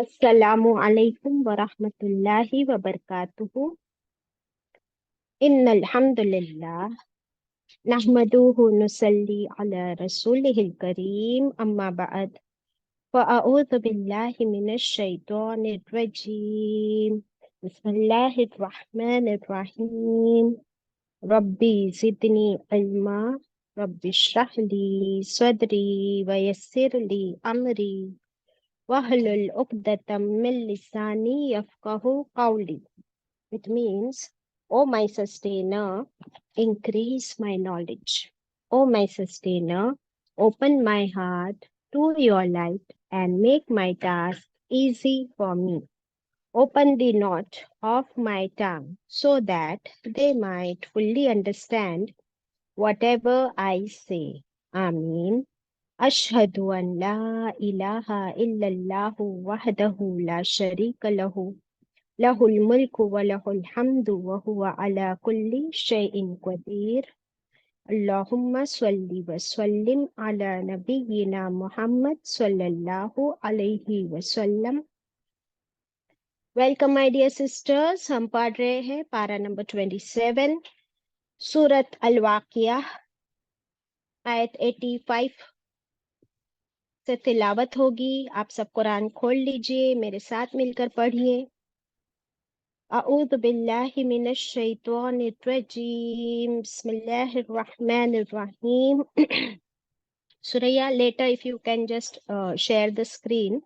Assalamu alaikum wa rahmatullahi wa barakatuhu. Innal hamdalillah nahmaduhu nusalli ala rasulihil kareem amma ba'd. Fa a'udhu billahi minash shaitanir rajim. Bismillahir rahmanir rahim. Rabbi zidni ilma. Rabbi shrah li sadri wa yassir li amri. Wahlul uqdatam min lisani yafqahu qawli. It means, O my sustainer, increase my knowledge. O my sustainer, open my heart to your light and make my task easy for me. Open the knot of my tongue so that they might fully understand whatever I say. Ameen. أشهد أن لا إله إلا الله وحده لا شريك له له الملك وله الحمد وهو على كل شيء قدير اللهم صل وسلم على نبينا محمد صلى الله عليه وسلم. Welcome my dear sisters. हम पढ़ रहे हैं पारा नंबर 27 सूरत अल-वाक़िया आयत 85 से तिलावत होगी. आप सब कुरान खोल लीजिए, मेरे साथ मिलकर पढ़िए. अऊज़ु बिल्लाहि मिनश शैतानिर रजीम. बिस्मिल्लाहिर रहमानिर रहीम. Suraya, later if you can just share the screen.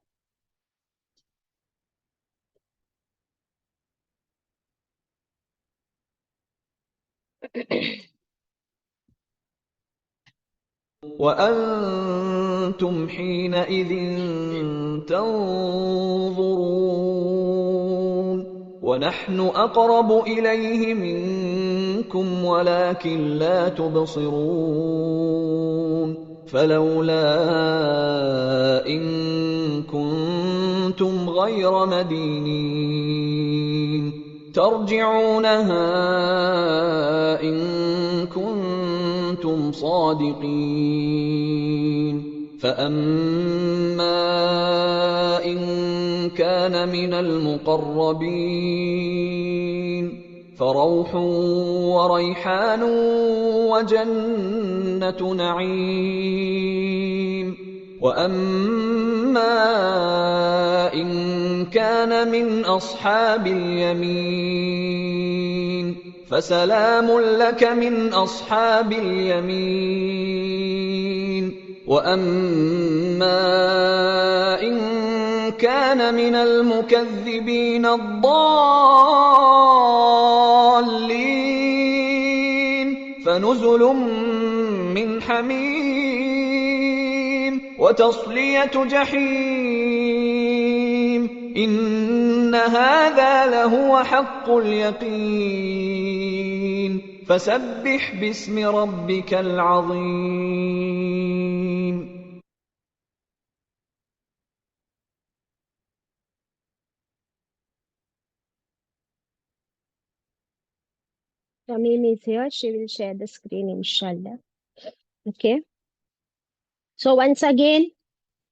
وأنتم حينئذ تنظرون ونحن أقرب إليه منكم ولكن لا تبصرون فلولا إن كنتم غير مدينين ترجعونها إن كنتم صادقين فأما إن كان من المقربين فروح وريحان وجنة نعيم وأما إن كان من أصحاب اليمين فسلام لك من أصحاب اليمين وأما إن كان من المكذبين الضالين فنزل من حميم وتصلية جحيم إن هذا لهو حق اليقين فسبح باسم ربك العظيم. Tamim is here. She will share the screen, inshallah. Okay. So once again,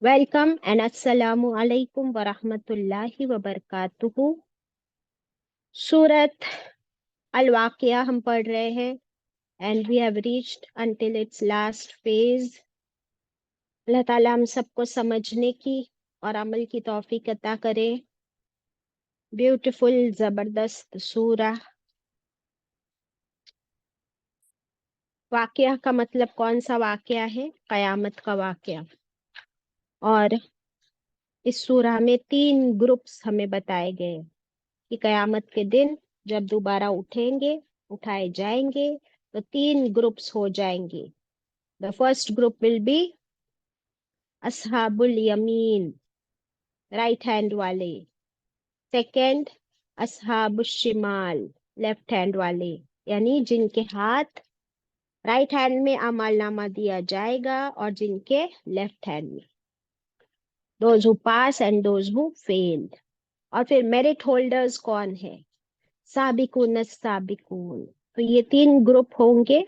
welcome and assalamu alaikum wa rahmatullahi wa barakatuhu. Surat Al-Waqiya हम पढ़ रहे हैं and we have reached until its last phase. अल्लाह ताला हम सबको समझने की और अमल की तौफीक अता करे. ब्यूटीफुल जबरदस्त सूरा. वाकया का मतलब कौन सा वाकया है? कयामत का वाकया. और इस सूरा में 3 ग्रुप्स हमें बताए गए कि कयामत के दिन जब दोबारा उठाए जाएंगे तो 3 ग्रुप्स हो जाएंगे. The first group will be असहाबुल यमीन, राइट हैंड वाले. सेकंड असहाबुल शिमाल, लेफ्ट हैंड वाले, यानी जिनके हाथ राइट हैंड में अमल नामा दिया जाएगा और जिनके लेफ्ट हैंड में. Those who pass and those who failed. और फिर मेरिट होल्डर्स कौन है? साबिकून साबिकून. तो ये 3 ग्रुप होंगे.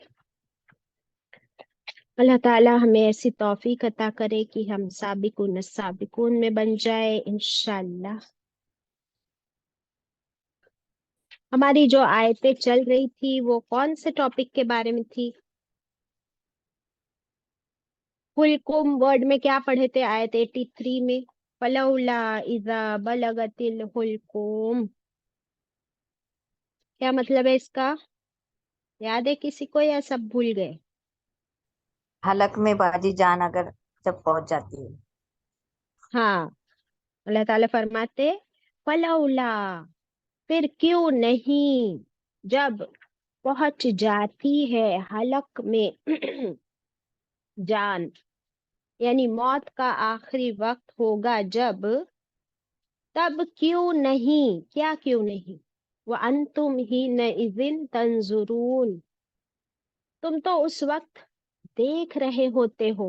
اللہ تعالی ہمیں ایسی توفیق عطا کرے کہ ہم سابقون السابقون میں بن جائے انشاءاللہ۔ ہماری جو آیتیں چل رہی تھی وہ کون سے ٹاپک کے بارے میں تھی؟ حلقم ورڈ میں کیا پڑھے تھے آیت 83 میں؟ فلولا اذا بلغت الحلقوم، کیا مطلب ہے اس کا؟ یاد ہے کسی کو یا سب بھول گئے؟ حلق میں باجی جان اگر جب پہنچ جاتی ہے۔ ہاں، اللہ تعالیٰ فرماتے فلولا، پھر کیوں نہیں، جب پہنچ جاتی ہے حلق میں جان، یعنی موت کا آخری وقت ہوگا جب، تب کیوں نہیں، کیا کیوں نہیں، وَأَنْتُمْ حِينَئِذٍ تَنْظُرُونَ، تم تو اس وقت دیکھ رہے ہوتے ہو،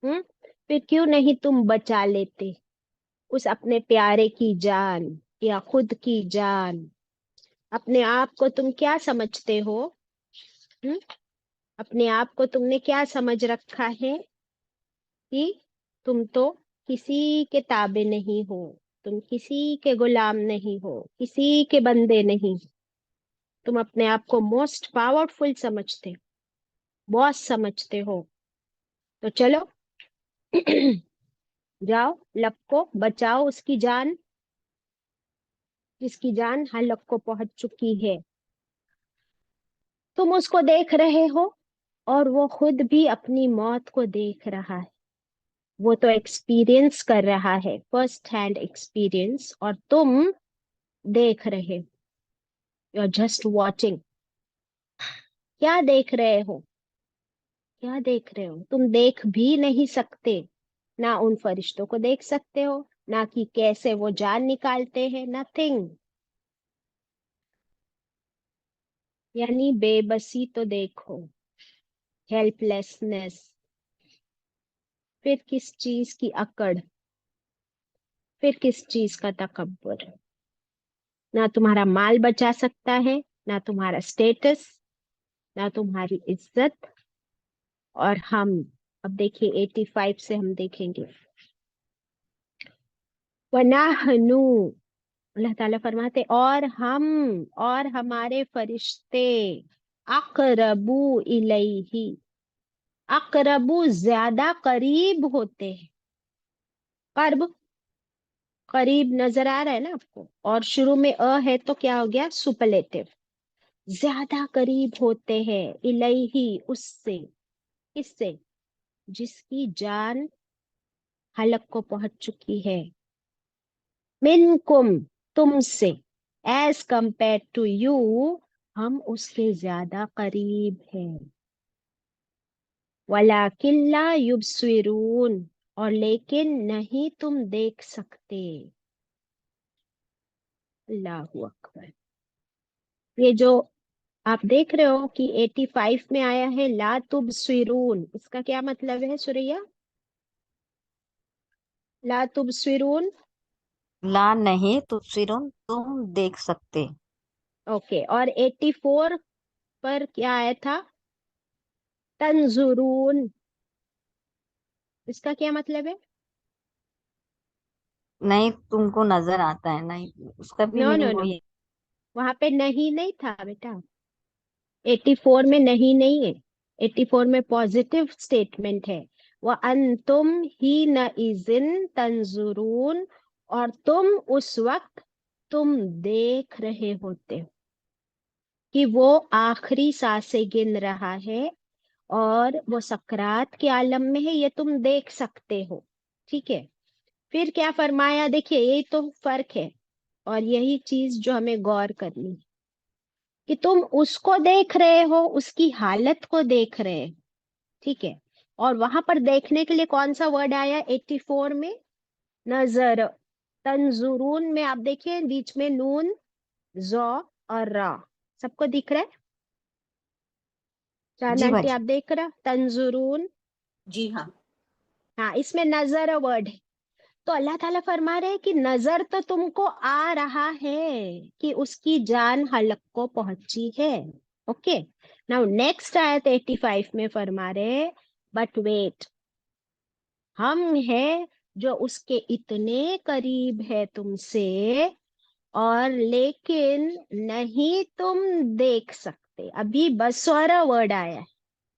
پھر کیوں نہیں تم بچا لیتے اس اپنے پیارے کی جان یا خود کی جان؟ اپنے آپ کو تم کیا سمجھتے ہو؟ ہم؟ اپنے آپ کو تم نے کیا سمجھ رکھا ہے کہ تم تو کسی کے تابع نہیں ہو، تم کسی کے غلام نہیں ہو، کسی کے بندے نہیں، تم اپنے آپ کو موسٹ پاورفل سمجھتے، باس سمجھتے ہو، تو چلو جاؤ لب کو بچاؤ اس کی جان، جس کی جان حلق کو پہنچ چکی ہے۔ تم اس کو دیکھ رہے ہو اور وہ خود بھی اپنی موت کو دیکھ رہا ہے، وہ تو ایکسپیرینس کر رہا ہے، فرسٹ ہینڈ ایکسپیرینس، اور تم دیکھ رہے، یو آر جسٹ واچنگ۔ کیا دیکھ رہے ہو؟ کیا دیکھ رہے ہو؟ تم دیکھ بھی نہیں سکتے، نہ ان فرشتوں کو دیکھ سکتے ہو، نہ کہ کیسے وہ جان نکالتے ہیں، نتھنگ، یعنی بے بسی تو دیکھو، ہیلپ لیسنس، پھر کس چیز کی اکڑ، پھر کس چیز کا تکبر؟ نہ تمہارا مال بچا سکتا ہے، نہ تمہارا اسٹیٹس، نہ تمہاری عزت۔ اور ہم اب دیکھیے 85 سے ہم دیکھیں گے، وَنَحْنُ، اللہ تعالیٰ فرماتے اور ہم، اور ہمارے فرشتے، اقربو الیہ، اقربو زیادہ قریب ہوتے ہیں، قرب قریب نظر آ رہا ہے نا آپ کو، اور شروع میں ہے تو کیا ہو گیا؟ سپرلیٹو، زیادہ قریب ہوتے ہیں، الیہ اس سے، کس سے؟ جس کی جان حلق کو پہنچ چکی ہے، منکم، تم سے، ایز کمپیئر ٹو یو، ہم اس کے زیادہ قریب ہیں، ولیکن لا یبصرون، اور لیکن نہیں تم دیکھ سکتے۔ اللہ اکبر، یہ جو آپ دیکھ رہے ہو کہ 85 میں آیا ہے لا تبصرون، اس کا کیا مطلب ہے سوریا؟ لا تبصرون، لا نہیں تبصرون، تم دیکھ سکتے۔ اوکے، اور 84 پر کیا آیا تھا؟ تنظرون، اس کا کیا مطلب ہے؟ نہیں تم کو نظر آتا ہے، نہیں اس کا بھی نو نو میننگ نو، وہی ہے۔ وہاں پہ نہیں تھا بیٹا، 84 میں نہیں ہے، 84 میں پوزیٹیو اسٹیٹمنٹ ہے، وَأَنْتُمْ حِينَئِذٍ تَنْظُرُونَ، اور تم اس وقت تم دیکھ رہے ہوتے ہو کہ وہ آخری سانسیں گن رہا ہے اور وہ سکرات کے عالم میں ہے، یہ تم دیکھ سکتے ہو، ٹھیک ہے؟ پھر کیا فرمایا؟ دیکھیے یہی تو فرق ہے، اور یہی چیز جو ہمیں غور کرنی ہے کہ تم اس کو دیکھ رہے ہو، اس کی حالت کو دیکھ رہے، ٹھیک ہے؟ اور وہاں پر دیکھنے کے لیے کون سا ورڈ آیا 84 میں؟ نظر، تنظرون میں آپ دیکھیں بیچ میں نون، زو اور را، سب کو دکھ رہا ہے؟ چاند جی آنٹی باجی، آپ دیکھ رہا تنظرون؟ جی ہاں، ہاں، اس میں نظر ورڈ ہے، تو اللہ تعالیٰ فرما رہے کہ نظر تو تم کو آ رہا ہے کہ اس کی جان حلق کو پہنچی ہے، ओके, नाउ नेक्स्ट आयत 85 में फरमा रहे, बट वेट, हम है जो उसके इतने करीब है तुमसे, और लेकिन नहीं तुम देख सकते। अभी बसवारा वर्ड आया है।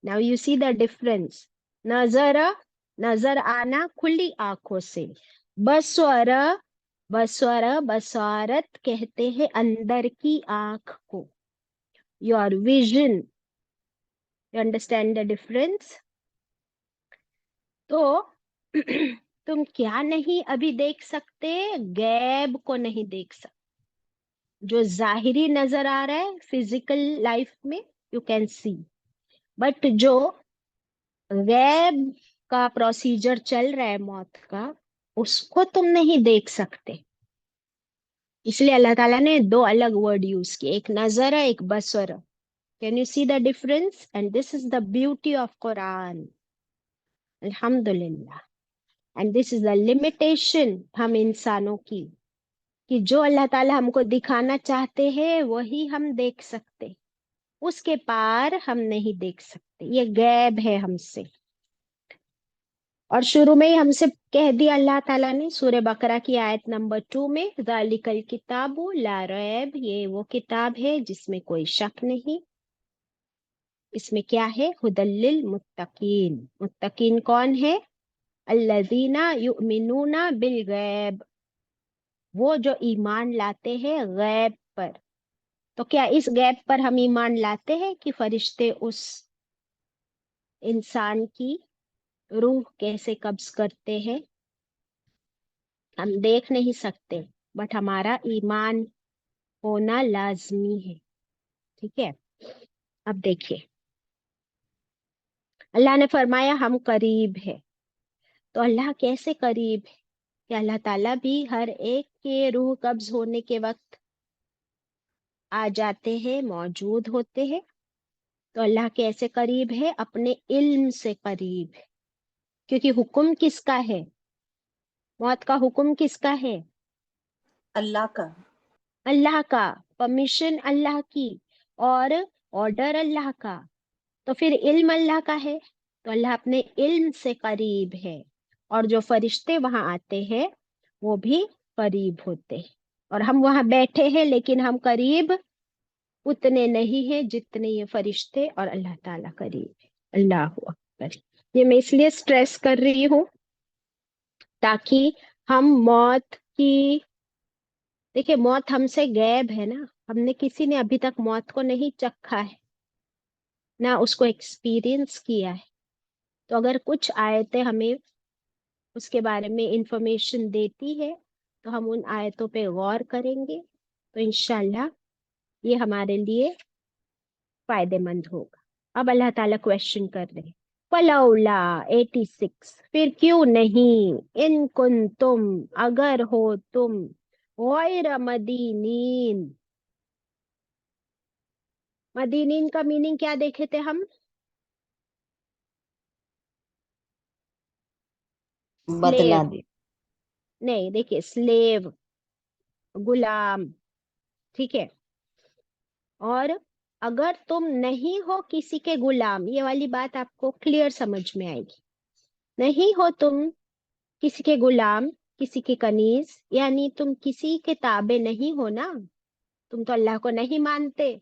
Now you see the difference. नजर, नजर आना खुली आंखों से, बसवारा, बसवारा बसारत कहते हैं अंदर की आंख को, your vision. You understand the difference? तो तुम क्या नहीं अभी देख सकते? गैब को नहीं देख सकते। जो जाहिरी नजर आ रहा है फिजिकल लाइफ में यू कैन सी, बट जो गैब का प्रोसीजर चल रहा है मौत का, उसको तुम नहीं देख सकते। इसलिए अल्लाह ताला ने दो अलग वर्ड यूज किए, एक नजर है, एक बसर। Can you see the difference? And this is the beauty of Quran, अल्हम्दुलिल्लाह। And this is the limitation हम इंसानों की, कि जो अल्लाह ताला हमको दिखाना चाहते हैं वही हम देख सकते, उसके पार हम नहीं देख सकते। ये गैब है हमसे। और शुरू में ही हमसे कह दिया अल्लाह ताला ने सूरह बकरा की आयत नंबर 2 में, ज़ालिकल किताबु ला रैब, ये वो किताब है जिसमें कोई शक नहीं। इसमें क्या है? हुदल्लिल मुत्तकीन। मुत्तकीन कौन है? अल्लज़ीना युमिनूना बिल गैब, वो जो ईमान लाते हैं गैब पर। तो क्या इस गैब पर हम ईमान लाते हैं कि फरिश्ते उस इंसान की रूह कैसे कब्ज करते हैं? हम देख नहीं सकते, बट हमारा ईमान होना लाजमी है। ठीक है, अब देखिए, अल्लाह ने फरमाया हम करीब है। तो अल्लाह कैसे करीब है? कि अल्लाह ताला भी हर एक के रूह कब्ज होने के वक्त आ जाते हैं, मौजूद होते हैं। तो अल्लाह कैसे करीब है? अपने इल्म से करीब है। क्योंकि हुक्म किसका है? मौत का हुक्म किसका है? अल्लाह का। अल्लाह का। परमिशन अल्लाह की, और ऑर्डर अल्लाह का। तो फिर इल्म अल्लाह का है, तो अल्लाह अपने इल्म से करीब है। और जो फरिश्ते वहां आते हैं वो भी करीब होते हैं। और हम वहां बैठे हैं लेकिन हम करीब उतने नहीं हैं जितने ये फरिश्ते और अल्लाह ताला करीब है। अल्लाह अकबर। ये मैं इसलिए स्ट्रेस कर रही हूँ ताकि हम मौत की, देखिए मौत हमसे गैब है ना, हमने किसी ने अभी तक मौत को नहीं चखा है, ना उसको एक्सपीरियंस किया है। तो अगर कुछ आयतें हमें उसके बारे में इंफॉर्मेशन देती है तो हम उन आयतों पे गौर करेंगे, तो इंशाल्लाह ये हमारे लिए फायदेमंद होगा। अब अल्लाह ताला क्वेश्चन कर रहे हैं, फलौला 86, फिर क्यों नहीं, इन कुंतुम, अगर हो तुम, गैर मदीनीन। मदीनीन का मीनिंग क्या देखे थे हम? बदला स्लेव। दे। नहीं, देखिए स्लेव, गुलाम। ठीक है, और अगर तुम नहीं हो किसी के गुलाम, ये वाली बात आपको क्लियर समझ में आएगी। नहीं हो तुम किसी के गुलाम, किसी की कनीज, यानी तुम किसी के ताबे नहीं हो ना। तुम तो अल्लाह को नहीं मानते,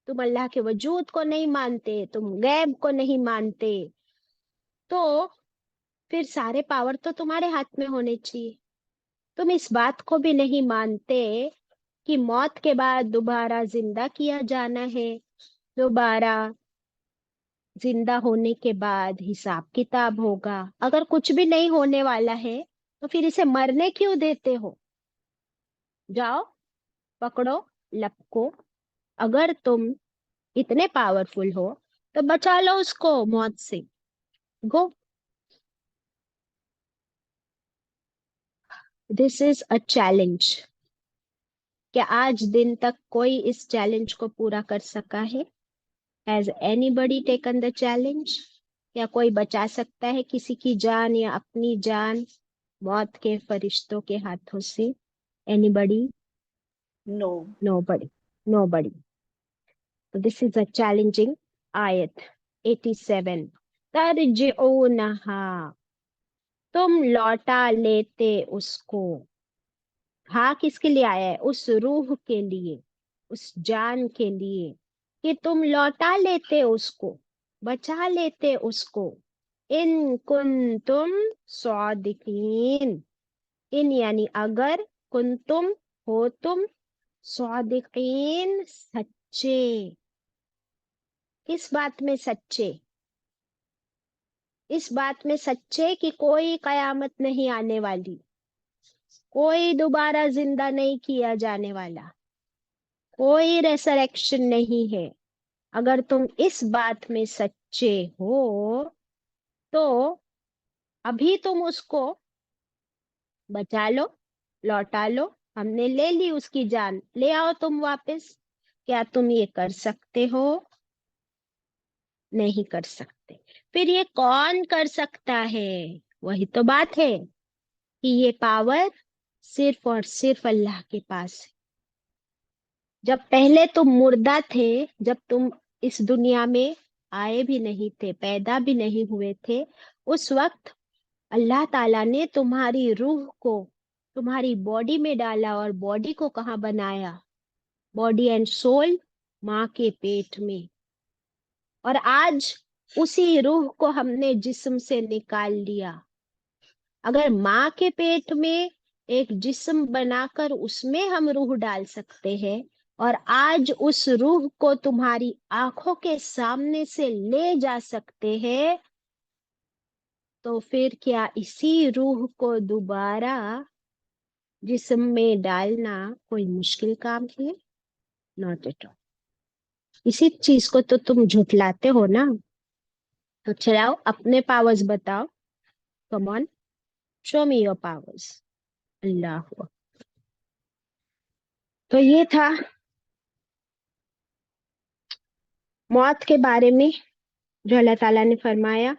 तुम अल्लाह के वजूद को नहीं मानते, तुम गैब को नहीं मानते, तो फिर सारे पावर तो तुम्हारे हाथ में होने चाहिए। तुम इस बात को भी नहीं मानते कि मौत के बाद दोबारा जिंदा किया जाना है, दोबारा जिंदा होने के बाद हिसाब किताब होगा। अगर कुछ भी नहीं होने वाला है तो फिर इसे मरने क्यों देते हो? जाओ, पकड़ो, लपको। अगर तुम इतने पावरफुल हो तो बचा लो उसको मौत से। Go. This is a challenge. क्या आज दिन तक कोई इस चैलेंज को पूरा कर सका है? Has anybody taken the challenge? क्या कोई बचा सकता है किसी की जान या अपनी जान मौत के फरिश्तों के हाथों से? Anybody? No. Nobody, nobody. So this is a challenging ayat 87. तरजिऊनहा, तुम लौटा लेते उसको। हाँ किसके लिए आया है? उस रूह के लिए, उस जान के लिए, कि तुम लौटा लेते उसको, बचा लेते उसको। इन कुंतुम सादिकीन, इन यानी अगर, कुंतुम हो तुम, सादिकीन सच्चे। किस बात में सच्चे? इस बात में सच्चे कि कोई कयामत नहीं आने वाली, कोई दोबारा जिंदा नहीं किया जाने वाला, कोई रेसरेक्शन नहीं है। अगर तुम इस बात में सच्चे हो तो अभी तुम उसको बचा लो, लौटा लो। हमने ले ली उसकी जान, ले आओ तुम वापस। क्या तुम ये कर सकते हो? नहीं कर सकते। फिर ये कौन कर सकता है? वही तो बात है कि ये पावर सिर्फ और सिर्फ अल्लाह के पास है। जब पहले तुम मुर्दा थे, जब तुम इस दुनिया में आए भी नहीं थे, पैदा भी नहीं हुए थे, उस वक्त अल्लाह ताला ने तुम्हारी रूह को तुम्हारी बॉडी में डाला। और बॉडी को कहाँ बनाया? बॉडी एंड सोल माँ के पेट में। और आज उसी रूह को हमने जिस्म से निकाल लिया। अगर माँ के पेट में एक जिस्म बनाकर उसमें हम रूह डाल सकते हैं, और आज उस रूह को तुम्हारी आंखों के सामने से ले जा सकते हैं, तो फिर क्या इसी रूह को दोबारा जिस्म में डालना कोई मुश्किल काम है? Not at all. इसी चीज को तो तुम झुठलाते हो ना। तो चलाओ अपने पावर्स बताओ। Come on, show me your powers. Allah. तो ये था मौत के बारे में जो अल्लाह ताला ने फरमाया,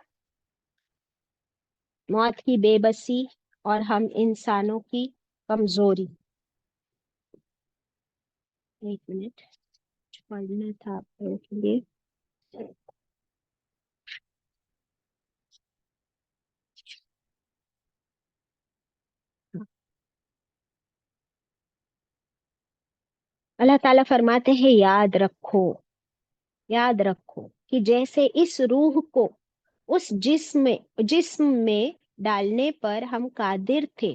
मौत की बेबसी और हम इंसानों की कमजोरी। एक मिनट, पढ़ना था आप लोगों के लिए। अल्लाह ताला फरमाते हैं, याद रखो कि जैसे इस रूह को उस जिस्म में डालने पर हम कादिर थे,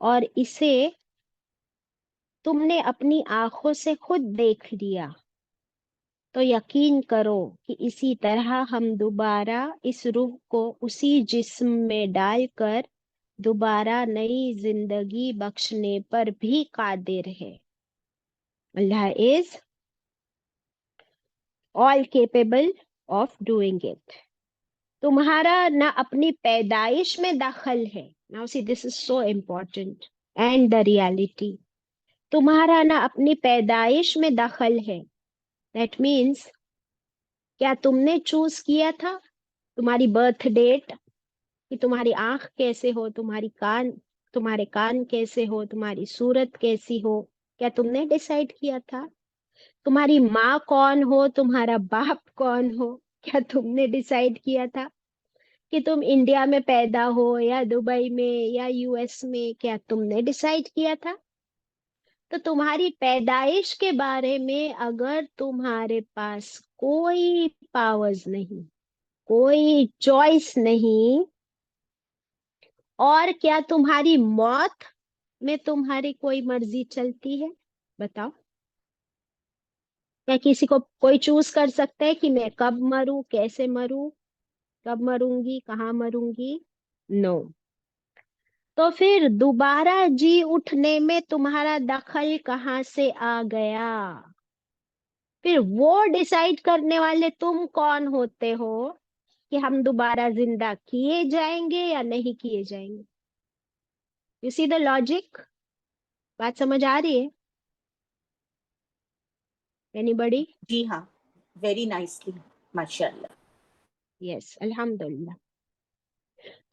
और इसे तुमने अपनी आंखों से खुद देख लिया, तो यकीन करो कि इसी तरह हम दोबारा इस रूह को उसी जिस्म में डालकर दोबारा नई जिंदगी बख्शने पर भी कादिर है। Allah is all capable of doing it. तुम्हारा ना अपनी पैदाइश में दखल है। Now see this is so important and the reality. तुम्हारा ना अपनी पैदाइश में दखल है। दैट मीन्स, क्या तुमने चूज किया था तुम्हारी बर्थ डेट, कि तुम्हारी आंख कैसे हो, तुम्हारे कान कैसे हो, तुम्हारी सूरत कैसी हो? क्या तुमने डिसाइड किया था? तुम्हारी माँ कौन हो, तुम्हारा बाप कौन हो? क्या तुमने डिसाइड किया था कि तुम इंडिया में पैदा हो या दुबई में या यूएस में? क्या तुमने डिसाइड किया था? तो तुम्हारी पैदाइश के बारे में अगर तुम्हारे पास कोई पावर्स नहीं, कोई चॉइस नहीं, और क्या तुम्हारी मौत में तुम्हारी कोई मर्जी चलती है? बताओ। क्या किसी को कोई चूज कर सकता है कि मैं कब मरूं, कैसे मरूं, कब मरूंगी, कहाँ मरूंगी? नो। तो फिर दोबारा जी उठने में तुम्हारा दखल कहाँ से आ गया? फिर वो डिसाइड करने वाले तुम कौन होते हो कि हम दोबारा जिंदा किए जाएंगे या नहीं किए जाएंगे? You see the logic? बात समझ आ रही है? एनीबडी? जी हाँ, वेरी नाइसली, माशाल्लाह। यस, अल्हम्दुलिल्लाह।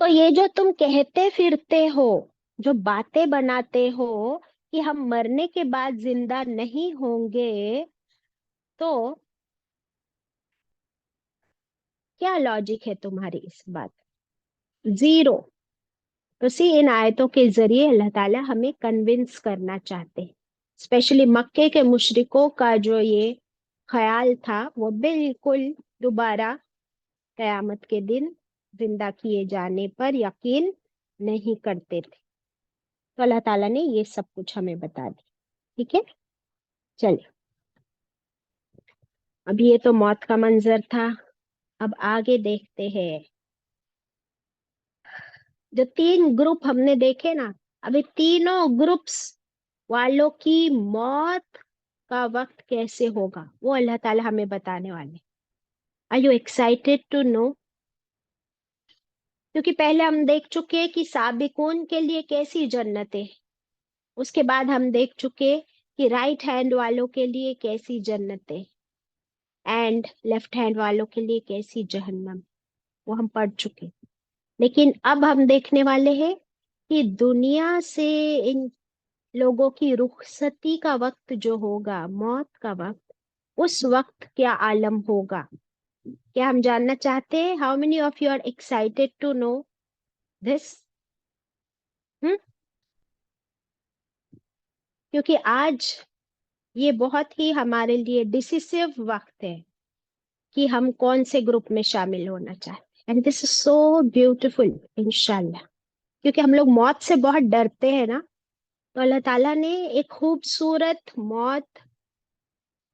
तो ये जो तुम कहते फिरते हो, जो बातें बनाते हो कि हम मरने के बाद जिंदा नहीं होंगे, तो क्या लॉजिक है तुम्हारी इस बात? जीरो। तो सी, इन आयतों के जरिए अल्लाह ताला हमें कन्विंस करना चाहते हैं। स्पेशली मक्के के मुशरिकों का जो ये ख्याल था, वो बिल्कुल दोबारा कयामत के दिन जिंदा किए जाने पर यकीन नहीं करते थे। तो अल्लाह ताला ने ये सब कुछ हमें बता दी। ठीक है, चलिए। अब ये तो मौत का मंजर था। अब आगे देखते हैं। जो 3 ग्रुप हमने देखे ना, अभी तीनों ग्रुप्स वालों की मौत का वक्त कैसे होगा वो अल्लाह ताला हमें बताने वाले। Are you excited to know? क्योंकि पहले हम देख चुके हैं कि साबिकून के लिए कैसी जन्नतें, उसके बाद हम देख चुके कि राइट हैंड वालों के लिए कैसी जन्नतें एंड लेफ्ट हैंड वालों के लिए कैसी जहन्नम, वो हम पढ़ चुके। लेकिन अब हम देखने वाले हैं कि दुनिया से इन लोगों की रुखसती का वक्त जो होगा, मौत का वक्त, उस वक्त क्या आलम होगा, क्या हम जानना चाहते हैं? How many of you are excited to know this? क्योंकि आज ये बहुत ही हमारे लिए डिसिसिव वक्त है कि हम कौन से ग्रुप में शामिल होना चाहते हैं। And this is so beautiful इंशाल्लाह। क्योंकि हम लोग मौत से बहुत डरते हैं ना, तो अल्लाह ताला ने एक खूबसूरत मौत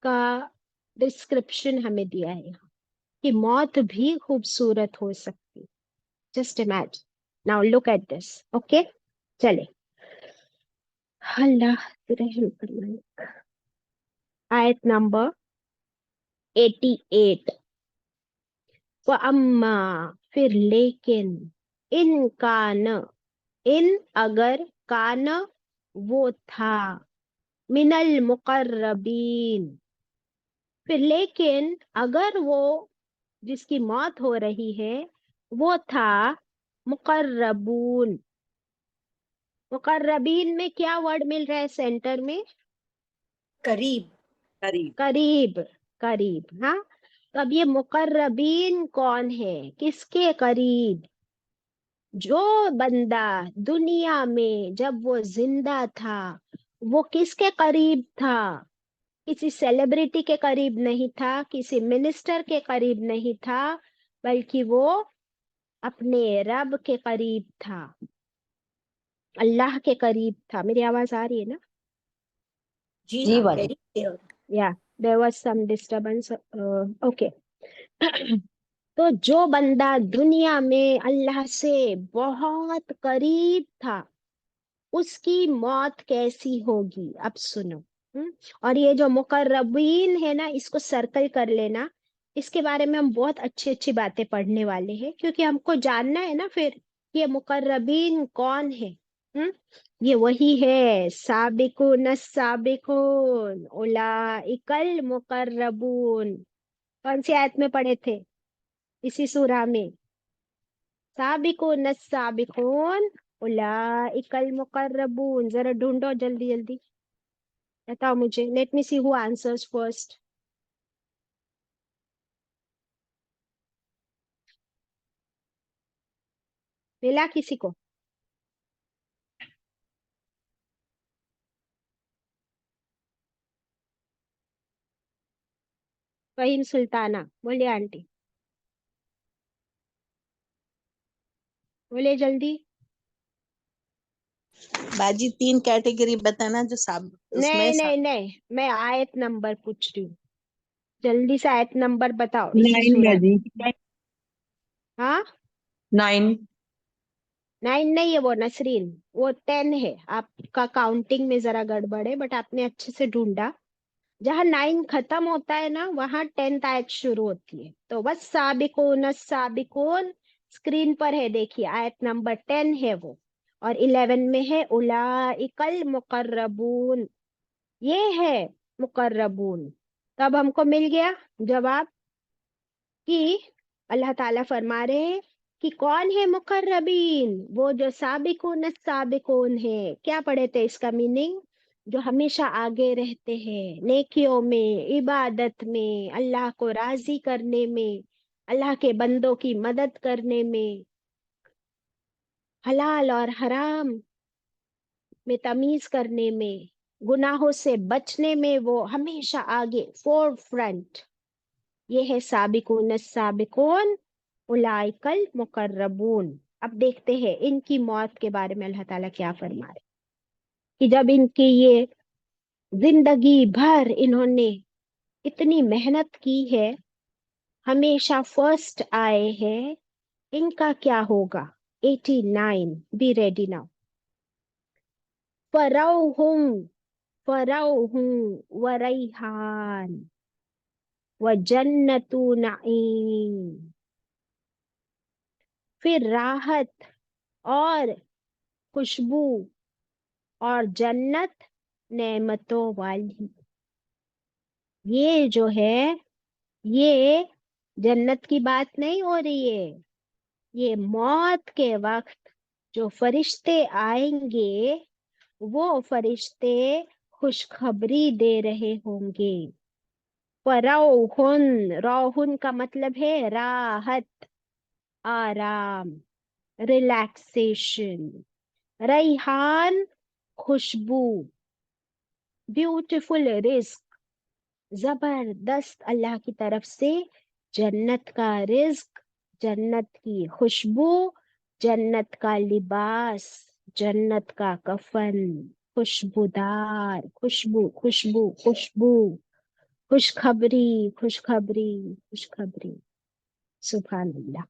का डिस्क्रिप्शन हमें दिया है यहाँ, कि मौत भी खूबसूरत हो सकती। Just imagine. Now look at this. Okay, चले। अल्लाह रहम फरमाए। आयत नंबर 88। अम्मा, फिर, लेकिन, इन कान, इन अगर, कान वो था, मिनल मुकर्रबीन, फिर लेकिन अगर वो जिसकी मौत हो रही है वो था मुकर्रबून। मुकर्रबीन में क्या वर्ड मिल रहा है सेंटर में? करीब। करीब। करीब। करीब, हाँ। तो अब ये मुकर्रबीन कौन है, किसके करीब? जो बंदा दुनिया में जब वो जिंदा था वो किसके करीब था? किसी सेलिब्रिटी के करीब नहीं था, किसी मिनिस्टर के करीब नहीं था, बल्कि वो अपने रब के करीब था, अल्लाह के करीब था। मेरी आवाज आ रही है ना? जी जी हाँ, बाजी। Very clear. Yeah there was some disturbance. Okay. तो जो बंदा दुनिया में अल्लाह से बहुत करीब था उसकी मौत कैसी होगी, अब सुनो। और ये जो मुकर्रबीन है ना, इसको सर्कल कर लेना। इसके बारे में हम बहुत अच्छी अच्छी बातें पढ़ने वाले हैं, क्योंकि हमको जानना है ना फिर ये मुकर्रबीन कौन है। ये वही है साबिकून साबिकून उलाइकल मुकर्रबून। कौन सी आयत में पढ़े थे? इसी सूरा में, साबिकून साबिकून उलाइकल मुकर्रबून। जरा ढूंढो जल्दी जल्दी, बताओ मुझे। Let me see who answers first. मिला किसी को? फहीम सुल्ताना, बोलिए आंटी, बोलिए जल्दी। बाजी 3 कैटेगरी बताना जो सब उसमें नहीं नहीं नहीं, मैं आयत नंबर पूछ रही हूँ। जल्दी से आयत नंबर बताओ इसी 9 सूरा बाजी। में। हाँ, 9। 9 नहीं है वो नसरीन, वो 10 है। आपका काउंटिंग में जरा गड़बड़ है, बट आपने अच्छे से ढूंढा। जहाँ 9 खत्म होता है ना, वहां 10th आयत शुरू होती है। तो बस साबिकून साबिकून स्क्रीन पर है, देखिए आयत नंबर 10 है वो। और 11 में है उलाइकल मुकर्रबून, ये है मुकर्रबून। तब हमको मिल गया जवाब कि अल्लाह ताला फरमा रहे हैं कि कौन है मुकर्रबीन, वो जो साबिकून साबिकून है। क्या पढ़े थे इसका मीनिंग? جو ہمیشہ آگے رہتے ہیں نیکیوں میں، عبادت میں، اللہ کو راضی کرنے میں، اللہ کے بندوں کی مدد کرنے میں، حلال اور حرام میں تمیز کرنے میں، گناہوں سے بچنے میں، وہ ہمیشہ آگے، فور فرنٹ. یہ ہے سابقون السابقون اولئک المقربون. اب دیکھتے ہیں ان کی موت کے بارے میں اللہ تعالیٰ کیا فرما رہے کہ جب ان کی یہ زندگی بھر انہوں نے اتنی محنت کی ہے، ہمیشہ فرسٹ آئے ہیں، ان کا کیا ہوگا؟ 89. Be ready now. فروح وریحان وجنت نعیم. پھر راحت اور خوشبو اور جنت نعمتوں والی. یہ جو ہے یہ جنت کی بات نہیں ہو رہی ہے، یہ موت کے وقت جو فرشتے آئیں گے وہ فرشتے خوشخبری دے رہے ہوں گے. فروحن، روحن کا مطلب ہے راحت، آرام، ریلیکسیشن. ریحان خوشبو، بیوٹیفل رزق، زبردست اللہ کی طرف سے جنت کا رزق، جنت کی خوشبو، جنت کا لباس، جنت کا کفن، خوشبودار، خوشبو خوشبو خوشبو، خوشخبری خوشخبری خوشخبری. سبحان اللہ.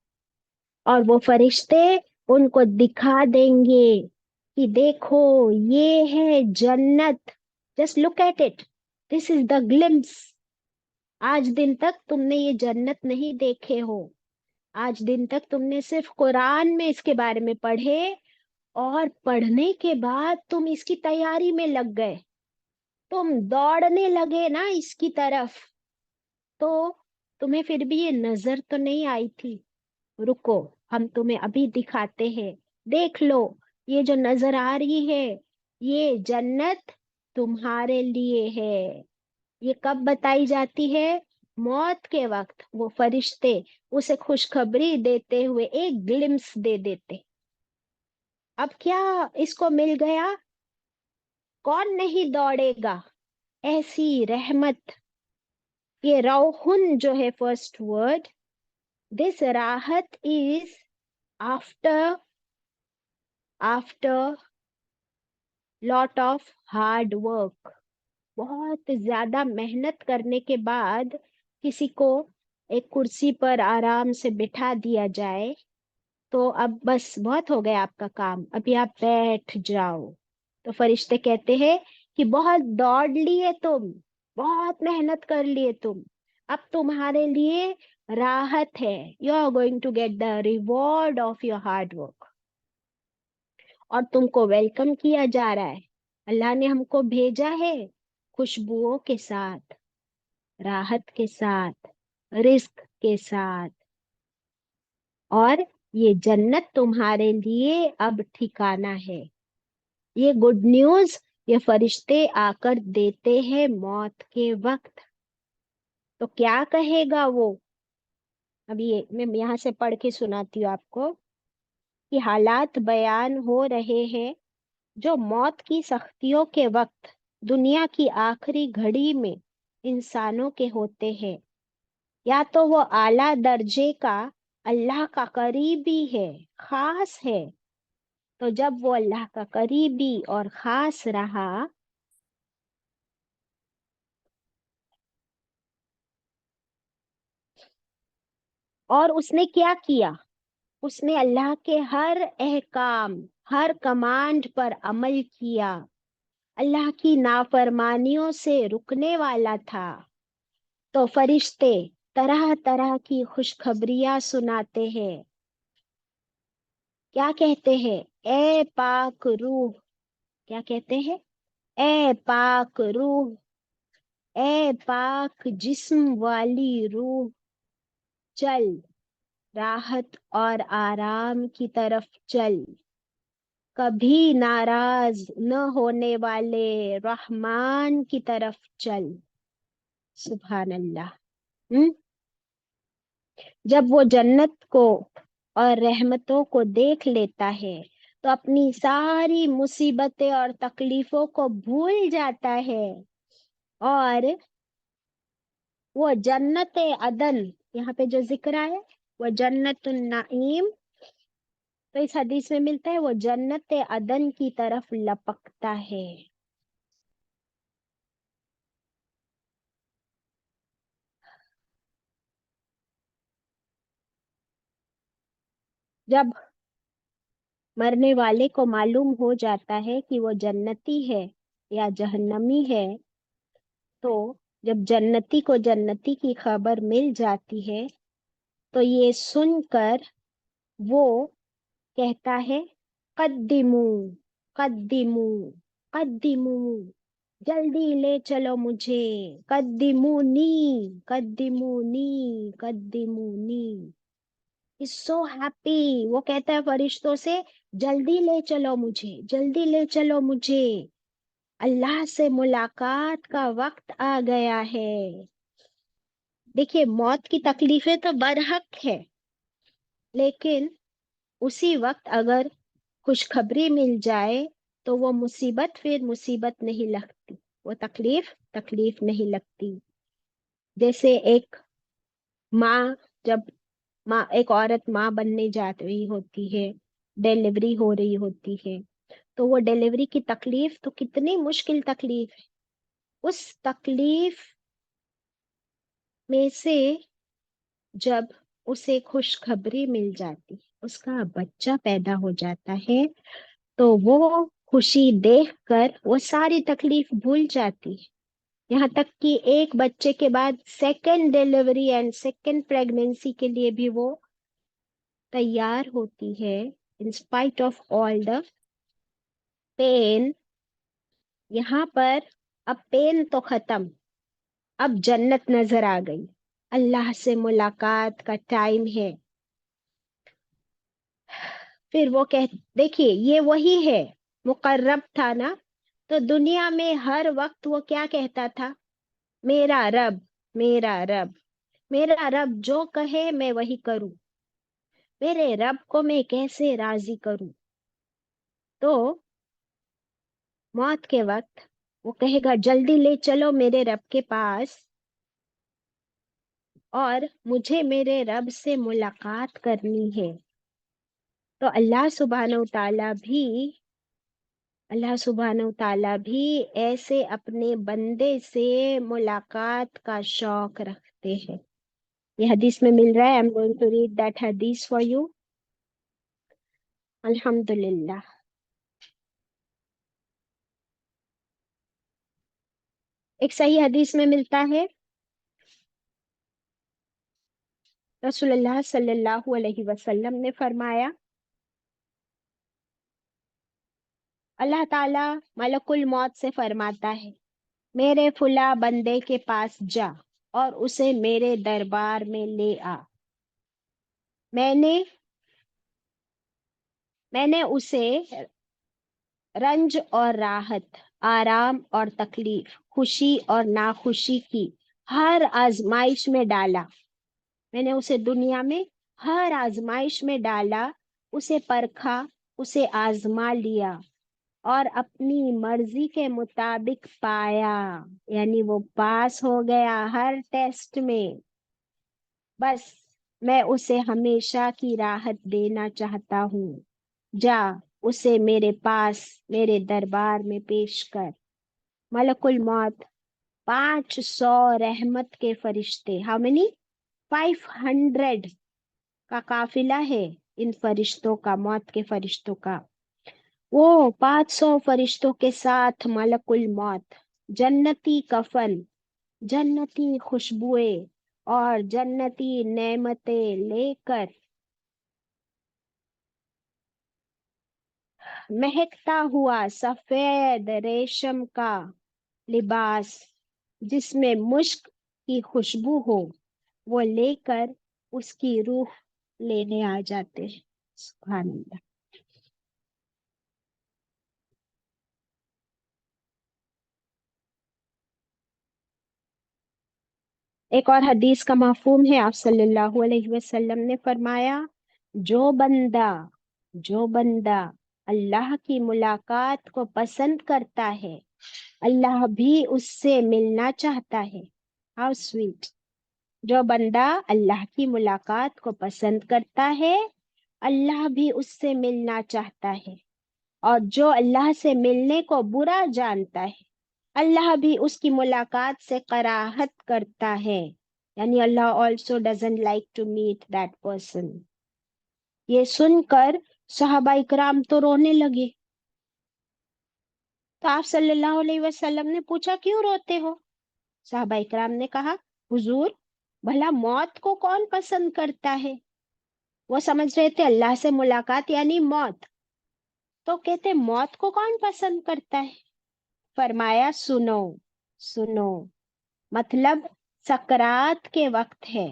اور وہ فرشتے ان کو دکھا دیں گے کہ دیکھو یہ ہے جنت. Just look at it, this is the glimpse. آج دن تک تم نے یہ جنت نہیں دیکھے ہو، آج دن تک تم نے صرف قرآن میں اس کے بارے میں پڑھے، اور پڑھنے کے بعد تم اس کی تیاری میں لگ گئے، تم دوڑنے لگے نا اس کی طرف، تو تمہیں پھر بھی یہ نظر تو نہیں آئی تھی. رکو، ہم تمہیں ابھی دکھاتے ہیں، دیکھ لو یہ جو نظر آ رہی ہے یہ جنت تمہارے لیے ہے. یہ کب بتائی جاتی ہے؟ موت کے وقت. وہ فرشتے اسے خوشخبری دیتے ہوئے ایک گلمس دے دیتے. اب کیا اس کو مل گیا؟ کون نہیں دوڑے گا؟ ایسی رحمت. یہ روحن جو ہے first word, this Rahat is after lot of hard work. بہت زیادہ محنت کرنے کے بعد کسی کو ایک کرسی پر آرام سے بٹھا دیا جائے تو اب بس بہت ہو گیا آپ کا کام، ابھی آپ بیٹھ جاؤ. تو فرشتے کہتے ہیں کہ بہت دوڑ لیے تم، بہت محنت کر لیے تم، اب تمہارے لیے راحت ہے. You are going to get the reward of your hard work. اور تم کو ویلکم کیا جا رہا ہے. اللہ نے ہم کو بھیجا ہے خوشبوؤں کے ساتھ، راحت کے ساتھ، رزق کے ساتھ، اور یہ جنت تمہارے لیے اب ٹھکانہ ہے. یہ گڈ نیوز یہ فرشتے آ کر دیتے ہیں موت کے وقت. تو کیا کہے گا وہ؟ اب یہ میں یہاں سے پڑھ کے سناتی ہوں آپ کو کہ حالات بیان ہو رہے ہیں جو موت کی سختیوں کے وقت دنیا کی آخری گھڑی میں انسانوں کے ہوتے ہیں. یا تو وہ اعلیٰ درجے کا اللہ کا قریبی ہے، خاص ہے، تو جب وہ اللہ کا قریبی اور خاص رہا اور اس نے کیا کیا؟ اس نے اللہ کے ہر احکام، ہر کمانڈ پر عمل کیا، اللہ کی نافرمانیوں سے رکنے والا تھا، تو فرشتے طرح طرح کی خوشخبریاں سناتے ہیں. کیا کہتے ہیں؟ اے پاک روح. کیا کہتے ہیں؟ اے پاک روح، اے پاک جسم والی روح، چل، راحت اور آرام کی طرف چل. کبھی ناراض نہ ہونے والے رحمان کی طرف چل. سبحان اللہ. ہم؟ جب وہ جنت کو اور رحمتوں کو دیکھ لیتا ہے تو اپنی ساری مصیبتیں اور تکلیفوں کو بھول جاتا ہے، اور وہ جنت عدن، یہاں پہ جو ذکر ہے وہ جنت النعیم، تو اس حدیث میں ملتا ہے وہ جنت عدن کی طرف لپکتا ہے. جب مرنے والے کو معلوم ہو جاتا ہے کہ وہ جنتی ہے یا جہنمی ہے، تو جب جنتی کو جنتی کی خبر مل جاتی ہے تو یہ سن کر وہ کہتا ہے قدمو قدمو قدمو، جلدی لے چلو مجھے، قدمونی قدمونی قدمونی. از سو ہیپی. وہ کہتا ہے فرشتوں سے جلدی لے چلو مجھے، جلدی لے چلو مجھے، اللہ سے ملاقات کا وقت آ گیا ہے. دیکھیے موت کی تکلیفیں تو برحق ہے، لیکن اسی وقت اگر خوشخبری مل جائے تو وہ مصیبت پھر مصیبت نہیں لگتی، وہ تکلیف تکلیف نہیں لگتی. جیسے ایک ماں، جب ایک عورت ماں بننے جا رہی ہوتی ہے، ڈیلیوری ہو رہی ہوتی ہے، تو وہ ڈیلیوری کی تکلیف تو کتنی مشکل تکلیف ہے. اس تکلیف میں سے جب اسے خوشخبری مل جاتی، اس کا بچہ پیدا ہو جاتا ہے، تو وہ خوشی دیکھ کر وہ ساری تکلیف بھول جاتی ہے. یہاں تک کہ ایک بچے کے بعد second delivery and second pregnancy کے لیے بھی وہ تیار ہوتی ہے. In spite of all the pain. یہاں پر اب پین تو ختم، اب جنت نظر آ گئی، اللہ سے ملاقات کا ٹائم ہے. پھر وہ دیکھیے یہ وہی ہے، مقرب تھا نا، تو دنیا میں ہر وقت وہ کیا کہتا تھا؟ میرا رب، میرا رب، میرا رب جو کہے میں وہی کروں، میرے رب کو میں کیسے راضی کروں. تو موت کے وقت وہ کہے گا جلدی لے چلو میرے رب کے پاس، اور مجھے میرے رب سے ملاقات کرنی ہے. تو اللہ سبحانہ وتعالی بھی ایسے اپنے بندے سے ملاقات کا شوق رکھتے ہیں. یہ حدیث میں مل رہا ہے. I'm going to read that hadith for you. الحمدللہ. ایک صحیح حدیث میں ملتا ہے رسول اللہ صلی اللہ علیہ وسلم نے فرمایا، اللہ تعالی ملک الموت سے فرماتا ہے میرے فلاں بندے کے پاس جا اور اسے میرے دربار میں لے آ. میں نے اسے رنج اور راحت، آرام اور تکلیف، خوشی اور ناخوشی کی ہر آزمائش میں ڈالا. میں نے اسے دنیا میں ہر آزمائش میں ڈالا، اسے پرکھا، اسے آزما لیا اور اپنی مرضی کے مطابق پایا. یعنی وہ پاس ہو گیا ہر ٹیسٹ میں. بس میں اسے ہمیشہ کی راحت دینا چاہتا ہوں. جا اسے میرے پاس میرے دربار میں پیش کر. ملک الموت 500 رحمت کے فرشتے، ہاؤ مینی؟ 500 کا قافلہ ہے ان فرشتوں کا، موت کے فرشتوں کا. وہ 500 فرشتوں کے ساتھ ملک الموت جنتی کفن، جنتی خوشبوئیں اور جنتی نعمتیں لے کر مہکتا ہوا سفید ریشم کا لباس جس میں مشک کی خوشبو ہو، وہ لے کر اس کی روح لینے آ جاتے ہیں. سبحان اللہ. ایک اور حدیث کا مفہوم ہے، آپ صلی اللہ علیہ وسلم نے فرمایا جو بندہ اللہ کی ملاقات کو پسند کرتا ہے اللہ بھی اس سے ملنا چاہتا ہے. How sweet. جو بندہ اللہ کی ملاقات کو پسند کرتا ہے اللہ بھی اس سے ملنا چاہتا ہے، اور جو اللہ سے ملنے کو برا جانتا ہے اللہ بھی اس کی ملاقات سے کراہت کرتا ہے، یعنی اللہ also doesn't like to meet that person. یہ سن کر صحابہ اکرام تو رونے لگے. تو آپ صلی اللہ علیہ وسلم نے پوچھا کیوں روتے ہو؟ صحابہ اکرام نے کہا حضور بھلا موت کو کون پسند کرتا ہے؟ وہ سمجھ رہے تھے اللہ سے ملاقات یعنی موت، تو کہتے موت کو کون پسند کرتا ہے؟ فرمایا سنو مطلب سکرات کے وقت ہے،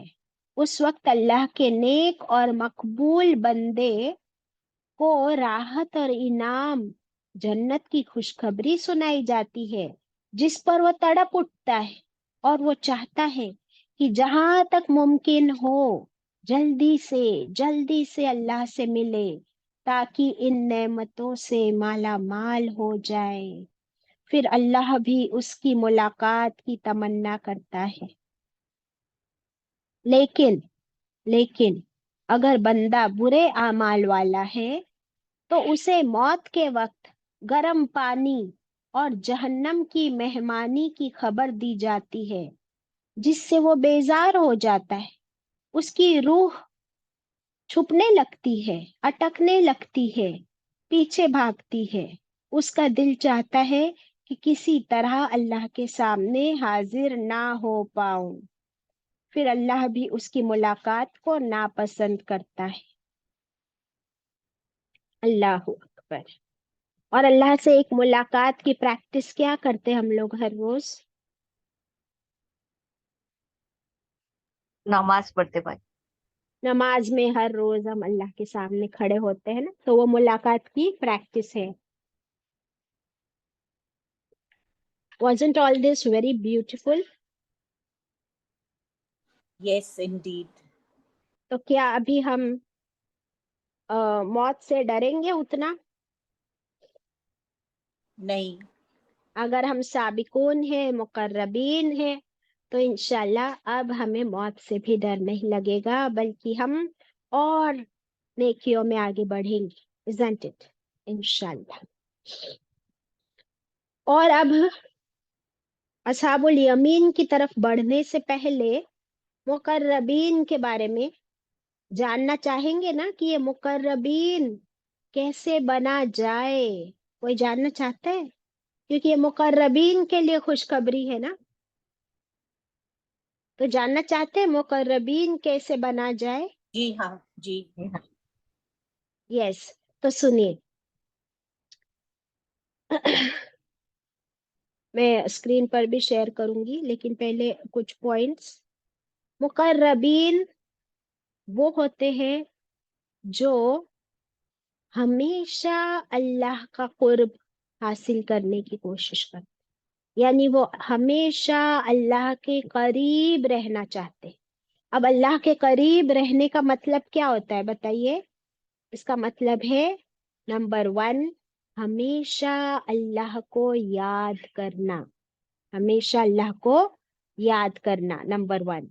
اس وقت اللہ کے نیک اور مقبول بندے کو راحت اور انعام جنت کی خوشخبری سنائی جاتی ہے جس پر وہ تڑپ اٹھتا ہے اور وہ چاہتا ہے کہ جہاں تک ممکن ہو جلدی سے اللہ سے ملے تاکہ ان نعمتوں سے مالا مال ہو جائے. پھر اللہ بھی اس کی ملاقات کی تمنا کرتا ہے. لیکن اگر بندہ برے اعمال والا ہے تو اسے موت کے وقت گرم پانی اور جہنم کی مہمانی کی خبر دی جاتی ہے جس سے وہ بیزار ہو جاتا ہے، اس کی روح چھپنے لگتی ہے، اٹکنے لگتی ہے، پیچھے بھاگتی ہے، اس کا دل چاہتا ہے کہ کسی طرح اللہ کے سامنے حاضر نہ ہو پاؤں. پھر اللہ بھی اس کی ملاقات کو ناپسند کرتا ہے. اللہ اکبر. اور اللہ سے ایک ملاقات کی پریکٹس کیا کرتے ہم لوگ ہر روز؟ نماز پڑھتے بھائی. نماز میں ہر روز ہم اللہ کے سامنے کھڑے ہوتے ہیں نا، تو وہ ملاقات کی پریکٹس ہے. Wasn't all this very beautiful? Yes, indeed. تو کیا ابھی ہم موت سے ڈریں گے اتنا؟ نہیں. اگر ہم سابقون ہیں، مقربین ہیں، تو انشاءاللہ اب ہمیں موت سے بھی ڈر نہیں لگے گا، بلکہ ہم اور نیکیوں میں آگے بڑھیں گے. Isn't it? انشاءاللہ. اور اب اصحاب الیمین کی طرف بڑھنے سے پہلے مقربین کے بارے میں جاننا چاہیں گے نا کہ یہ مقربین کیسے بنا جائے. کوئی جاننا چاہتا ہے؟ کیونکہ یہ مقربین کے لیے خوشخبری ہے نا، تو جاننا چاہتے ہیں مقربین کیسے بنا جائے. جی ہاں. جی. یس. تو سنیے میں اسکرین پر بھی شیئر کروں گی، لیکن پہلے کچھ پوائنٹس. مقربین وہ ہوتے ہیں جو ہمیشہ اللہ کا قرب حاصل کرنے کی کوشش کرتے، یعنی وہ ہمیشہ اللہ کے قریب رہنا چاہتے. اب اللہ کے قریب رہنے کا مطلب کیا ہوتا ہے بتائیے؟ اس کا مطلب ہے نمبر 1 ہمیشہ اللہ کو یاد کرنا، ہمیشہ اللہ کو یاد کرنا، نمبر 1.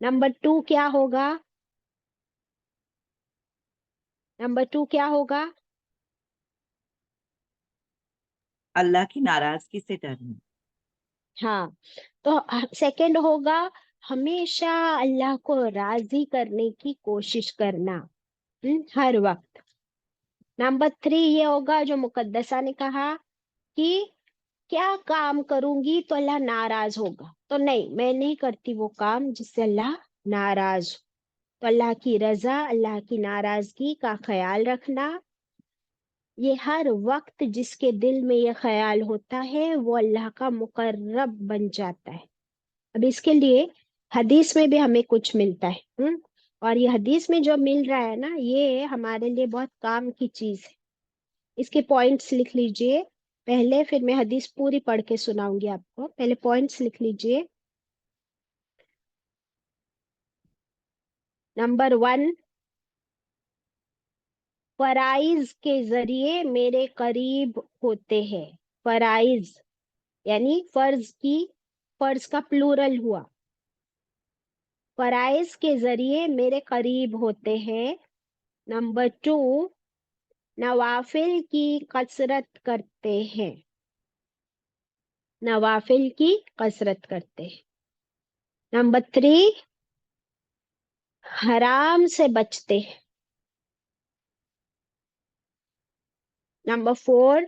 نمبر 2 کیا ہوگا؟ نمبر 2 کیا ہوگا؟ اللہ کی ناراضگی سے ڈرنا. ہاں. تو سیکنڈ ہوگا ہمیشہ اللہ کو راضی کرنے کی کوشش کرنا ہر وقت. نمبر 3 یہ ہوگا جو مقدسہ نے کہا کہ کیا کام کروں گی تو اللہ ناراض ہوگا، تو نہیں، میں نہیں کرتی وہ کام جس سے اللہ ناراض ہو. تو اللہ کی رضا، اللہ کی ناراضگی کا خیال رکھنا، یہ ہر وقت جس کے دل میں یہ خیال ہوتا ہے وہ اللہ کا مقرب بن جاتا ہے. اب اس کے لیے حدیث میں بھی ہمیں کچھ ملتا ہے، اور یہ حدیث میں جو مل رہا ہے نا یہ ہمارے لیے بہت کام کی چیز ہے. اس کے پوائنٹس لکھ لیجئے پہلے، پھر میں حدیث پوری پڑھ کے سناؤں گی آپ کو. پہلے پوائنٹس لکھ لیجئے. नंबर 1, फराइज के जरिए मेरे करीब होते हैं। फराइज यानी फर्ज का प्लूरल हुआ। फराइज के जरिए मेरे करीब होते हैं। नंबर 2, नवाफिल की कसरत करते हैं। नवाफिल की कसरत करते हैं। नंबर 3, हराम से बचते हैं। नंबर 4,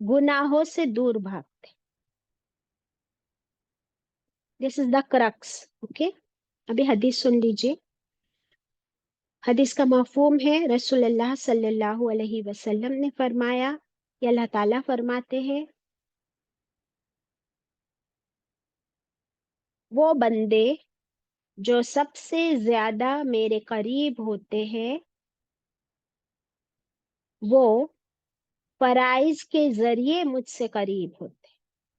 गुनाहों से दूर भागते। This is the crux. Okay, अभी हदीस सुन लीजिए। हदीस का मफहूम है, रसूलुल्लाह सल्लल्लाहु अलैहि वसल्लम ने फरमाया कि अल्लाह ताला फरमाते हैं, वो बंदे जो सबसे ज्यादा मेरे करीब होते हैं वो फराइज के जरिए मुझसे करीब होते हैं।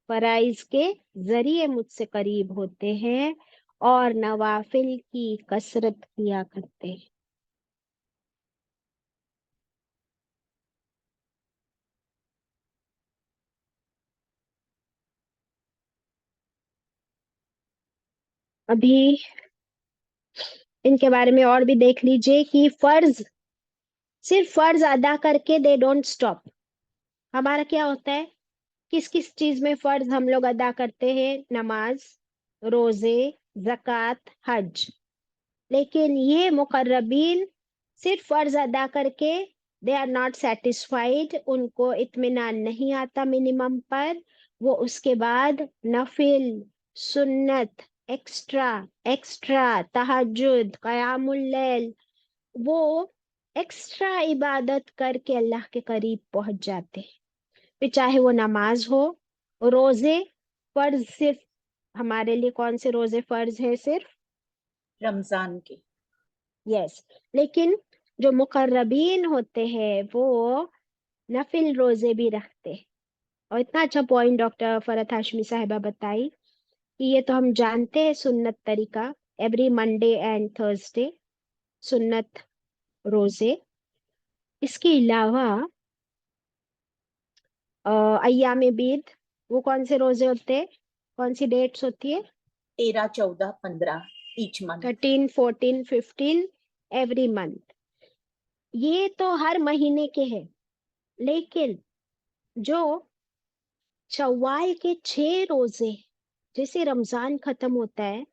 फराइज के जरिए मुझसे करीब होते हैं और नवाफिल की कसरत किया करते हैं। अभी इनके बारे में और भी देख लीजिए कि सिर्फ फर्ज अदा करके दे डोंट स्टॉप। हमारा क्या होता है, किस किस चीज में फर्ज हम लोग अदा करते हैं? नमाज, रोजे, जक़ात, हज। लेकिन ये मुकर्रबीन सिर्फ फर्ज अदा करके दे आर नॉट सेटिस्फाइड, उनको इत्मीनान नहीं आता मिनिमम पर। वो उसके बाद नफिल, सुन्नत, एक्स्ट्रा एक्स्ट्रा, तहज्जुद, क़यामुल लैल, वो एक्स्ट्रा इबादत करके अल्लाह के करीब पहुंच जाते हैं। फिर चाहे वो नमाज हो, रोजे फर्ज, सिर्फ हमारे लिए कौन से रोजे फर्ज है? सिर्फ रमजान के। यस। लेकिन जो मुकर्रबीन होते हैं वो नफिल रोजे भी रखते हैं। और इतना अच्छा पॉइंट डॉक्टर फरहत हाशमी साहिबा बताई कि ये तो हम जानते हैं सुन्नत तरीका, एवरी मंडे एंड थर्सडे सुन्नत रोजे। इसके अलावा अय्याम बीद, वो कौन से रोजे होते हैं? कौन सी डेट्स होती है? 13, 14, 15 each month. 13, 14, 15 every month. ये तो हर महीने के हैं। लेकिन जो शव्वाल के 6 रोजे, जैसे रमजान खत्म होता है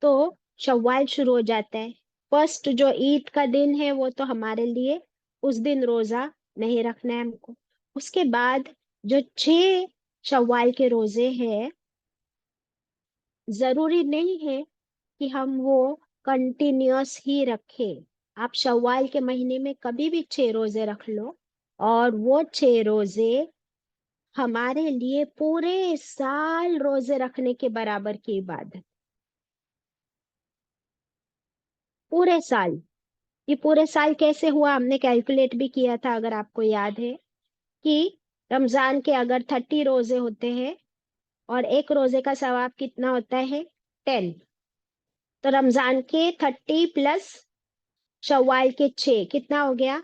तो शव्वाल शुरू हो जाता है। फर्स्ट जो ईद का दिन है वो तो हमारे लिए उस दिन रोजा नहीं रखना है हमको। उसके बाद जो 6 शव्वाल के रोजे हैं, जरूरी नहीं है कि हम वो कंटिन्यूअस ही रखें। आप शव्वाल के महीने में कभी भी 6 रोजे रख लो और वो 6 रोजे हमारे लिए पूरे साल रोजे रखने के बराबर की इबादत। पूरे साल। ये पूरे साल कैसे हुआ, हमने कैलकुलेट भी किया था, अगर आपको याद है, कि रमजान के अगर 30 रोजे होते हैं और एक रोजे का सवाब कितना होता है? 10। तो रमजान के 30 प्लस शव्वाल के 6 कितना हो गया?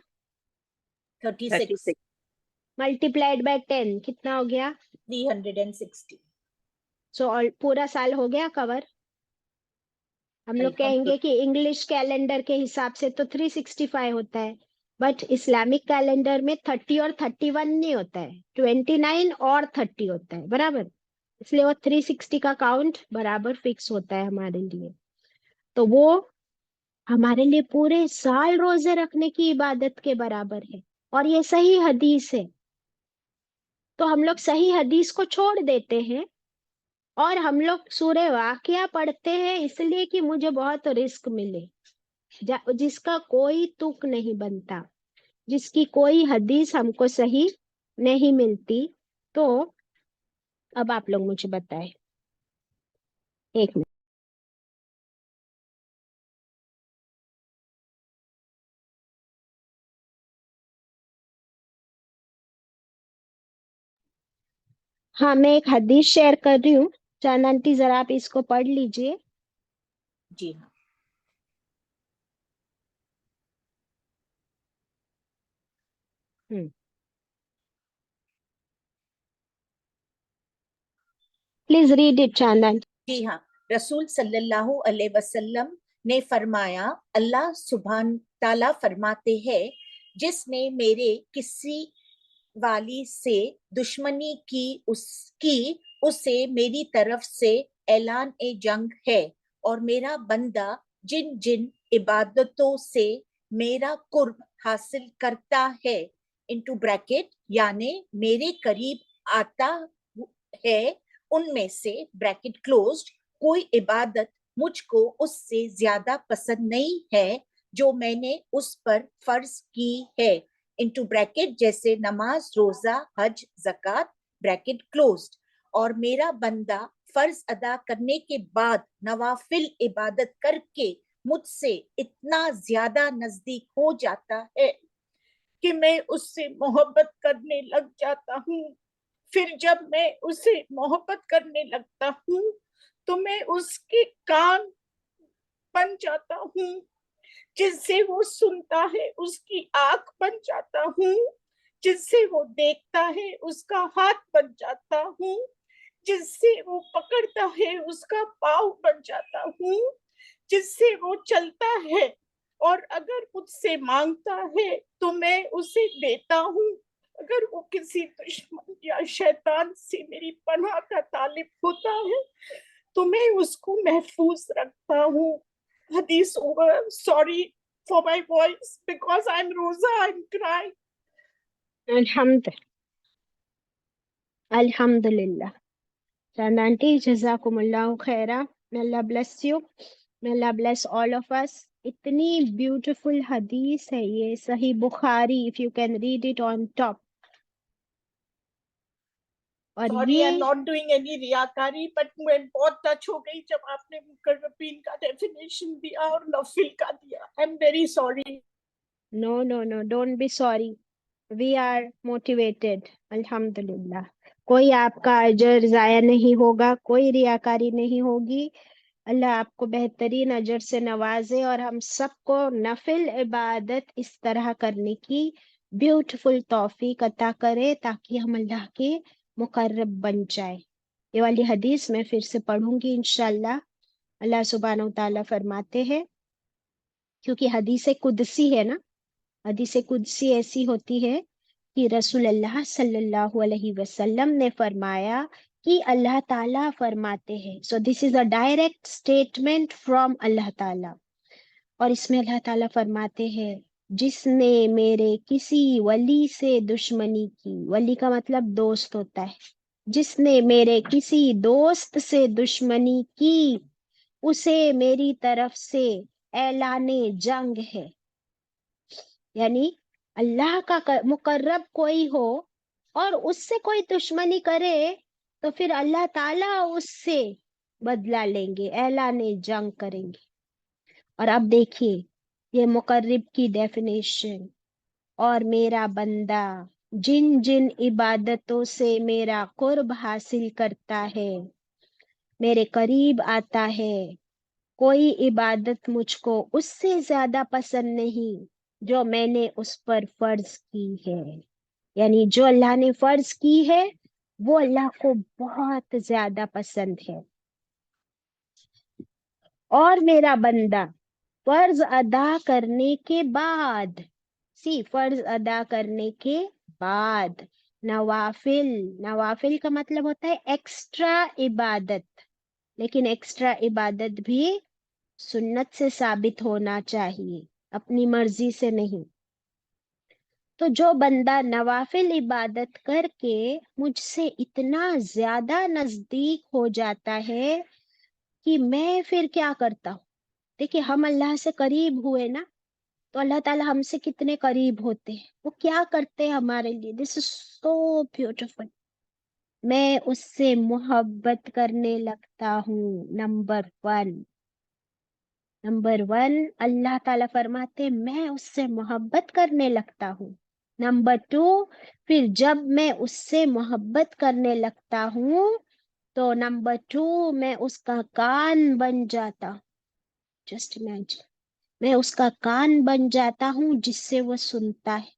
36, 36। मल्टीप्लाइड बाय 10 कितना हो गया? 360। सो पूरा साल हो गया कवर। हम लोग कहेंगे कि इंग्लिश कैलेंडर के हिसाब से तो 365 होता है, बट इस्लामिक कैलेंडर में 30 और 31 नहीं होता है, 29 और 30 होता है, बराबर। इसलिए वो 360 का काउंट बराबर फिक्स होता है हमारे लिए। तो वो हमारे लिए पूरे साल रोजे रखने की इबादत के बराबर है। और ये सही हदीस है। तो हम लोग सही हदीस को छोड़ देते हैं और हम लोग सूरह वाकिया पढ़ते हैं इसलिए कि मुझे बहुत रिस्क मिले, जिसका कोई तुक नहीं बनता, जिसकी कोई हदीस हमको सही नहीं मिलती। तो अब आप लोग मुझे बताएं। एक मिनट। हाँ, मैं एक हदीस शेयर कर रही हूँ। चांद आंटी, जरा आप इसको पढ़ लीजिए। जी हाँ। Please read it, Chandan. जी हाँ, रसूल सल्लल्लाहु अलैहि वसल्लम ने फरमाया, अल्लाह सुभान ताला फरमाते हैं, जिसने मेरे किसी वाली से दुश्मनी की उसे मेरी तरफ से ऐलान ए जंग है, और मेरा बंदा जिन जिन इबादतों से मेरा कुर्ब हासिल करता है, इनटू ब्रैकेट यानी मेरे करीब आता है, उनमें से ब्रैकेट क्लोज्ड कोई इबादत मुझको उससे ज्यादा पसंद नहीं है जो मैंने उस पर फर्ज की है, इनटू ब्रैकेट जैसे नमाज, रोजा, हज, ज़कात, ब्रैकेट क्लोज्ड, और मेरा बंदा फर्ज अदा करने के बाद नवाफिल इबादत करके मुझसे इतना ज्यादा नजदीक हो जाता है कि मैं उससे मोहब्बत करने लग जाता हूँ। फिर जब मैं उसे मोहब्बत करने लगता हूँ तो मैं उसके कान बन जाता हूँ, जिससे वो सुनता है उसकी आंख बन जाता हूँ, जिससे वो देखता है उसका हाथ बन जाता हूँ, जिससे वो पकड़ता है उसका पाँव बन जाता हूँ, जिससे वो चलता है, और अगर मुझसे मांगता है तो मैं उसे देता हूँ। अगर वो किसी दुश्मन या शैतान से मेरी पनाह का तालिब होता है तो मैं उसको महफूज रखता हूँ। हदीस over. Sorry for my voice because I'm Rosa, I'm crying. Alhamdulillah. Chandanti, Jazakumullahu khaira. May Allah bless you. May Allah bless all of us. Itni beautiful hadith hai ye, Sahih Bukhari, if you can read it on top. और Sorry, ये I'm not doing any रियाकारी, but मैं बहुत touch हो गई जब आपने मुकर्रबीन का definition दिया और नफिल का दिया. I'm very sorry. no, don't be sorry. We are motivated. Alhamdulillah. कोई आपका अजर जाया नहीं होगा, कोई रियाकारी नहीं होगी. अल्लाह आपको बेहतरीन अजर से नवाजे और हम सबको नफिल इबादत इस तरह करने की ब्यूटीफुल तौफीक अता करे ताकि हम अल्लाह के मुकर्रब बन जाए. ये वाली हदीस मैं फिर से पढ़ूंगी इंशाल्लाह. अल्लाह सुब्हानहू तआला फरमाते हैं, क्योंकि हदीस कुदसी है ना, हदीस कुदसी ऐसी होती है कि रसूल अल्लाह सल्लल्लाहु अलैहि वसल्लम ने फरमाया कि अल्लाह ताला फरमाते हैं. So this is a direct statement from Allah ताला, और इसमें अल्लाह ताला फरमाते हैं, जिसने मेरे किसी वली से दुश्मनी की, वली का मतलब दोस्त होता है, जिसने मेरे किसी दोस्त से दुश्मनी की उसे मेरी तरफ से ऐलाने जंग है. यानी अल्लाह का मुकर्रब कोई हो और उससे कोई दुश्मनी करे तो फिर अल्लाह ताला उससे बदला लेंगे, ऐलाने जंग करेंगे. और अब देखिए ये मुकर्रब की डेफिनेशन, और मेरा बंदा जिन जिन इबादतों से मेरा कुर्ब हासिल करता है, मेरे करीब आता है, कोई इबादत मुझको उससे ज्यादा पसंद नहीं जो मैंने उस पर फर्ज की है. यानी जो अल्लाह ने फर्ज की है वो अल्लाह को बहुत ज्यादा पसंद है. और मेरा बंदा फर्ज अदा करने के बाद, फर्ज अदा करने के बाद नवाफिल, नवाफिल का मतलब होता है एक्स्ट्रा इबादत, लेकिन एक्स्ट्रा इबादत भी सुन्नत से साबित होना चाहिए, अपनी मर्जी से नहीं. तो जो बंदा नवाफिल इबादत करके मुझसे इतना ज्यादा नजदीक हो जाता है कि मैं फिर क्या करता हूँ. देखिए हम अल्लाह से करीब हुए ना, तो अल्लाह ताला हमसे कितने करीब होते हैं, वो क्या करते हैं हमारे लिए. This is so beautiful. मैं उससे मोहब्बत करने लगता हूँ. नंबर वन अल्लाह ताला फरमाते मैं उससे मोहब्बत करने लगता हूँ. नंबर टू, फिर जब मैं उससे मोहब्बत करने लगता हूँ तो नंबर टू मैं उसका कान बन जाता हूँ. जस्ट इमेजिन, मैं उसका कान बन जाता हूँ जिससे वो सुनता है.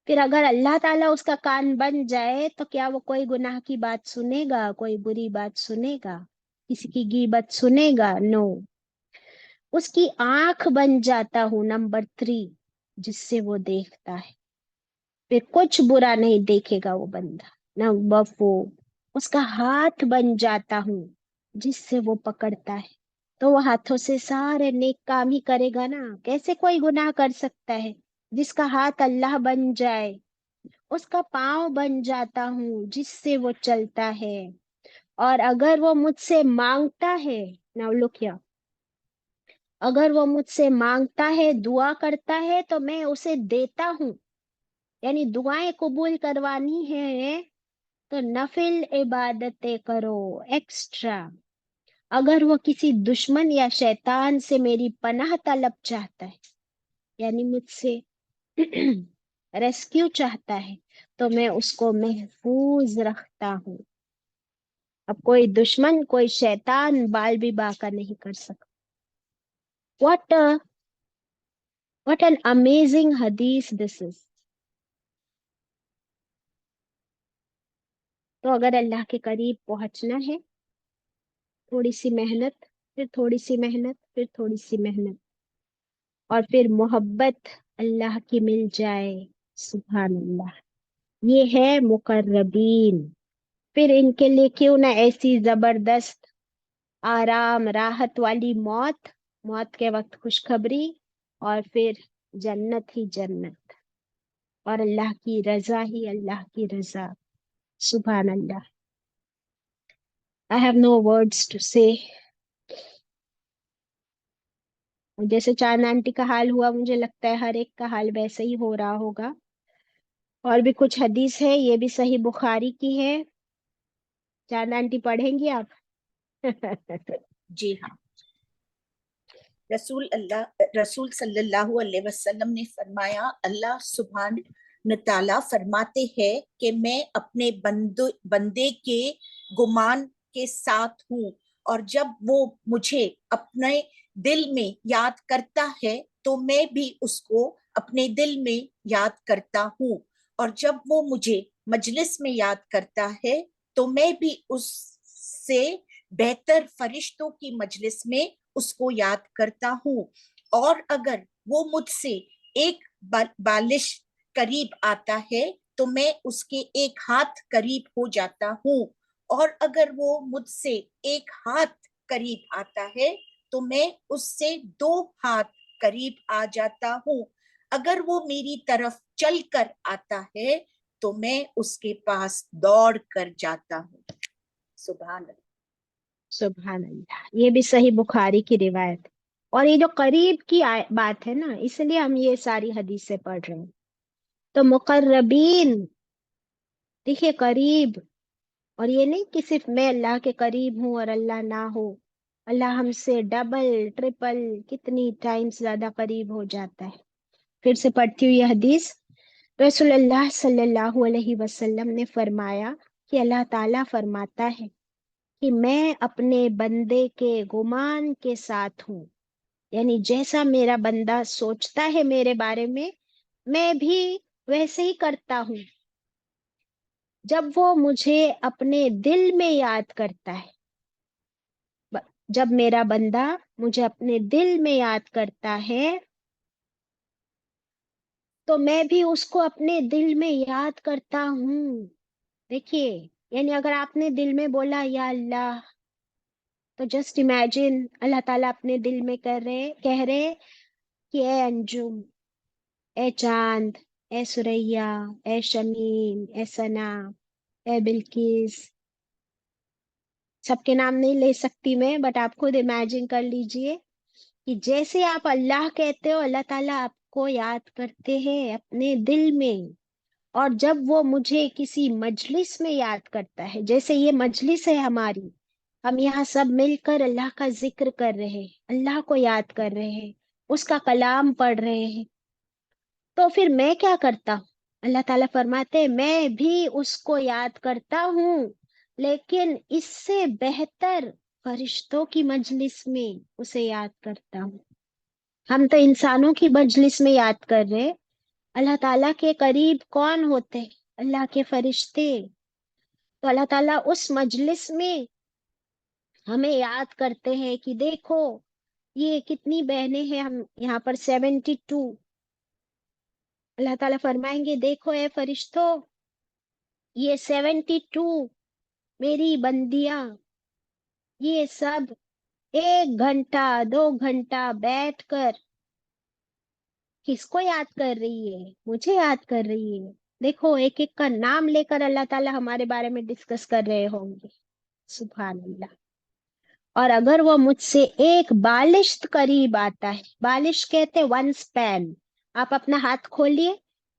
फिर अगर अल्लाह ताला उसका कान बन जाए तो क्या वो कोई गुनाह की बात सुनेगा, कोई बुरी बात सुनेगा, किसी की गीबत सुनेगा? नो। उसकी आंख बन जाता हूँ, नंबर 3, जिससे वो देखता है, फिर कुछ बुरा नहीं देखेगा वो बंदा। नंबर 4, उसका हाथ बन जाता हूँ, जिससे वो पकड़ता है, तो वो हाथों से सारे नेक काम ही करेगा ना। कैसे कोई गुनाह कर सकता है जिसका हाथ अल्लाह बन जाए? उसका पाँव बन जाता हूँ, जिससे वो चलता है। और अगर वो मुझसे मांगता है, नाउ लुक हियर, अगर वो मुझसे मांगता है, दुआ करता है, तो मैं उसे देता हूँ। यानी दुआएं कबूल करवानी है तो नफिल इबादतें करो, एक्स्ट्रा। अगर वो किसी दुश्मन या शैतान से मेरी पनाह तलब चाहता है, यानी मुझसे रेस्क्यू चाहता है, तो मैं उसको महफूज रखता हूँ। अब कोई दुश्मन, कोई शैतान बाल भी बाका नहीं कर सकता। What an amazing hadith this is. तो अगर अल्लाह के करीब पहुंचना है, थोड़ी सी मेहनत, फिर थोड़ी सी मेहनत, फिर थोड़ी सी मेहनत, और फिर मोहब्बत अल्लाह की मिल जाए। सुभान अल्लाह। ये है मुकर्रबीन। फिर इनके लिए क्यों ना ऐसी जबरदस्त आराम राहत वाली मौत, मौत के वक्त खुशखबरी, और फिर जन्नत ही जन्नत, और अल्लाह की रजा ही अल्लाह की रजा। सुभान अल्लाह। I have no words to say. जैसे चांद आंटी का हाल हुआ, मुझे लगता है हर एक का हाल वैसे ही हो रहा होगा। और भी कुछ हदीस है, ये भी सही बुखारी की है। चांद आंटी पढ़ेंगी आप? जी हाँ। रसूल सल्लल्लाहु अलैहि वसल्लम ने फरमाया, अल्लाह सुभान न ताला फरमाते हैं कि मैं अपने बंदे के गुमान के साथ हूँ, और जब वो मुझे अपने दिल में याद करता है तो मैं भी उसको अपने दिल में याद करता हूँ, और जब वो मुझे मजलिस में याद करता है तो मैं भी उससे बेहतर फरिश्तों की मजलिस में उसको याद करता हूँ। और अगर वो मुझसे एक बालिश करीब आता है तो मैं उसके एक हाथ करीब हो जाता हूँ, और अगर वो मुझसे एक हाथ करीब आता है तो मैं उससे 2 हाथ करीब आ जाता हूँ। अगर वो मेरी तरफ चल कर आता है तो मैं उसके पास दौड़ कर जाता हूँ। सुभान अल्लाह। सुभान अल्लाह। ये भी सही बुखारी की रिवायत। और ये जो करीब की बात है ना, इसलिए हम ये सारी हदीसें पढ़ रहे हैं। तो मुकर्रबीन, देखिए करीब। और ये नहीं कि सिर्फ मैं अल्लाह के करीब हूँ और अल्लाह ना हो। अल्लाह हमसे डबल ट्रिपल कितनी टाइम्स ज्यादा करीब हो जाता है। फिर से पढ़ती हुई यह हदीस। रसूलुल्लाह सल्लल्लाहु अलैहि वसल्लम ने फरमाया कि अल्लाह ताला फरमाता है कि मैं अपने बंदे के गुमान के साथ हूँ। यानी जैसा मेरा बंदा सोचता है मेरे बारे में, मैं भी वैसे ही करता हूँ। जब वो मुझे अपने दिल में याद करता है, जब मेरा बंदा मुझे अपने दिल में याद करता है, तो मैं भी उसको अपने दिल में याद करता हूँ। देखिए, यानी अगर आपने दिल में बोला या अल्लाह, तो जस्ट इमेजिन अल्लाह ताला अपने दिल में कह रहे कि ए अंजुम, ए चांद, ए सुरैया, ए शमीम, ए सना, ए बिल्किस। सबके नाम नहीं ले सकती मैं, बट आप खुद इमेजिन कर लीजिए कि जैसे आप अल्लाह कहते हो, अल्लाह ताला आपको याद करते हैं अपने दिल में। और जब वो मुझे किसी मजलिस में याद करता है, जैसे ये मजलिस है हमारी, हम यहाँ सब मिलकर अल्लाह का जिक्र कर रहे हैं, अल्लाह को याद कर रहे हैं, उसका कलाम पढ़ रहे हैं, तो फिर मैं क्या करता हूँ? अल्लाह ताला फरमाते हैं मैं भी उसको याद करता हूँ, लेकिन इससे बेहतर फरिश्तों की मजलिस में उसे याद करता हूँ। हम तो इंसानों की मजलिस में याद कर रहे हैं, اللہ تعالیٰ کے قریب کون ہوتے ہیں؟ اللہ کے فرشتے. تو اللہ تعالیٰ اس مجلس میں ہمیں یاد کرتے ہیں کہ دیکھو یہ کتنی بہنیں ہیں، ہم یہاں پر 72. اللہ تعالیٰ فرمائیں گے دیکھو اے فرشتوں، یہ 72 میری بندیاں، یہ سب 1 گھنٹہ 2 گھنٹہ بیٹھ کر کس کو یاد کر رہی ہے؟ مجھے یاد کر رہی ہے. دیکھو ایک ایک کا نام لے کر اللہ تعالیٰ ہمارے بارے میں ڈسکس کر رہے ہوں گے. سبحان اللہ. اور اگر وہ مجھ سے ایک بالشت قریب آتا ہے، بالش کہتے 1 سپین، آپ اپنا ہاتھ کھولیے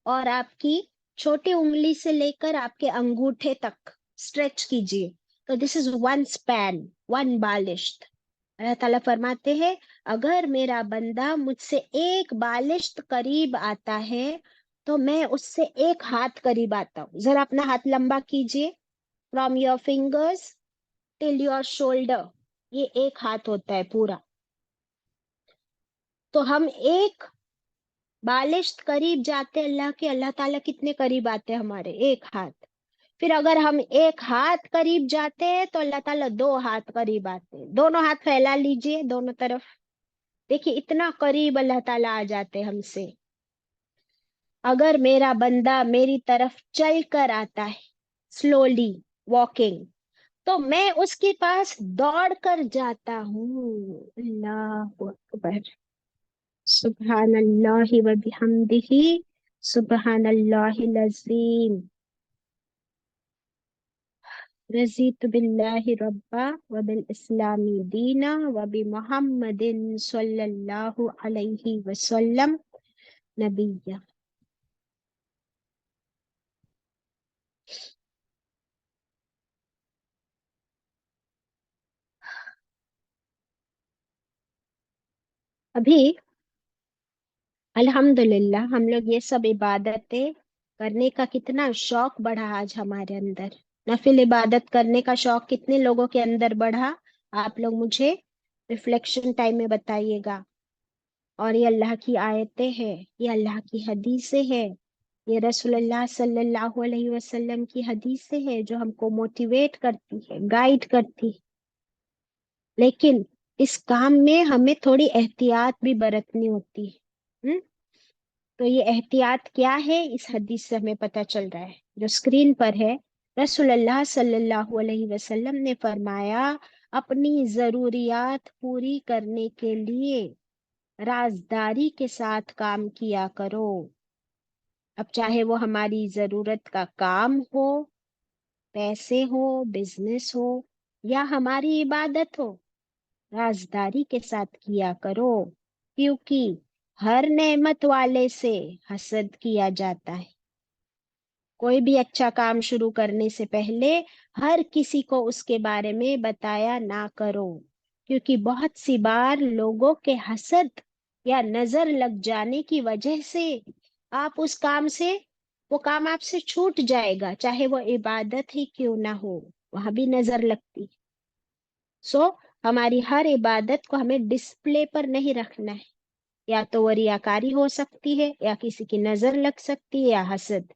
اور آپ کی چھوٹی انگلی سے لے کر آپ کے انگوٹھے تک اسٹریچ کیجیے، تو دس از 1 سپین، 1 بالشت. اللہ تعالیٰ فرماتے ہیں اگر میرا بندہ مجھ سے ایک بالشت قریب آتا ہے تو میں اس سے ایک ہاتھ قریب آتا ہوں. ذرا اپنا ہاتھ لمبا کیجیے، from your fingers till your shoulder, یہ ایک ہاتھ ہوتا ہے پورا. تو ہم ایک بالشت قریب جاتے اللہ کے، اللہ تعالیٰ کتنے قریب آتے ہمارے؟ ایک ہاتھ. پھر اگر ہم ایک ہاتھ قریب جاتے ہیں تو اللہ تعالیٰ 2 ہاتھ قریب آتے ہیں. دونوں ہاتھ پھیلا لیجئے دونوں طرف، دیکھیے اتنا قریب اللہ تعالیٰ آ جاتے ہم سے. اگر میرا بندہ میری طرف چل کر آتا ہے، سلولی واکنگ، تو میں اس کے پاس دوڑ کر جاتا ہوں. اللہ اکبر، سبحان اللہ و بحمدہ، سبحان اللہ العظیم. رضیت باللہ ربا وبالاسلام دینا وبمحمد صلی اللہ علیہ وسلم نبیہ. ابھی الحمدللہ ہم لوگ یہ سب عبادتیں کرنے کا کتنا شوق بڑھا آج ہمارے اندر. نفل عبادت کرنے کا شوق کتنے لوگوں کے اندر بڑھا؟ آپ لوگ مجھے ریفلیکشن ٹائم میں بتائیے گا. اور یہ اللہ کی آیتیں ہیں، یہ اللہ کی حدیثیں ہیں، یہ رسول اللہ صلی اللہ علیہ وسلم کی حدیثیں ہیں جو ہم کو موٹیویٹ کرتی ہے، گائیڈ کرتی ہے. لیکن اس کام میں ہمیں تھوڑی احتیاط بھی برتنی ہوتی ہے. تو یہ احتیاط کیا ہے؟ اس حدیث سے ہمیں پتہ چل رہا ہے جو اسکرین پر ہے. رسول اللہ صلی اللہ علیہ وسلم نے فرمایا اپنی ضروریات پوری کرنے کے لیے رازداری کے ساتھ کام کیا کرو. اب چاہے وہ ہماری ضرورت کا کام ہو، پیسے ہو، بزنس ہو، یا ہماری عبادت ہو، رازداری کے ساتھ کیا کرو، کیونکہ ہر نعمت والے سے حسد کیا جاتا ہے. کوئی بھی اچھا کام شروع کرنے سے پہلے ہر کسی کو اس کے بارے میں بتایا نہ کرو، کیونکہ بہت سی بار لوگوں کے حسد یا نظر لگ جانے کی وجہ سے آپ اس کام سے، وہ کام آپ سے چھوٹ جائے گا، چاہے وہ عبادت ہی کیوں نہ ہو، وہاں بھی نظر لگتی. سو ہماری ہر عبادت کو ہمیں ڈسپلے پر نہیں رکھنا ہے، یا تو وہ ریاکاری ہو سکتی ہے، یا کسی کی نظر لگ سکتی ہے، یا حسد.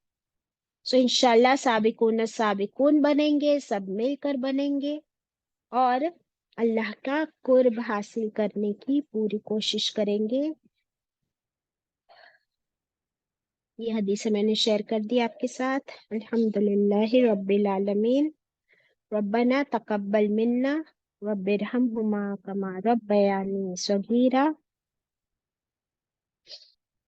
سو انشاءاللہ سابقون سابقون بنیں گے، سب مل کر بنیں گے اور اللہ کا قرب حاصل کرنے کی پوری کوشش کریں گے. یہ حدیث میں نے شیئر کر دی آپ کے ساتھ. الحمدللہ رب العالمین. ربنا تقبل منا رب ارحمہما کما ربیانی صغیرا.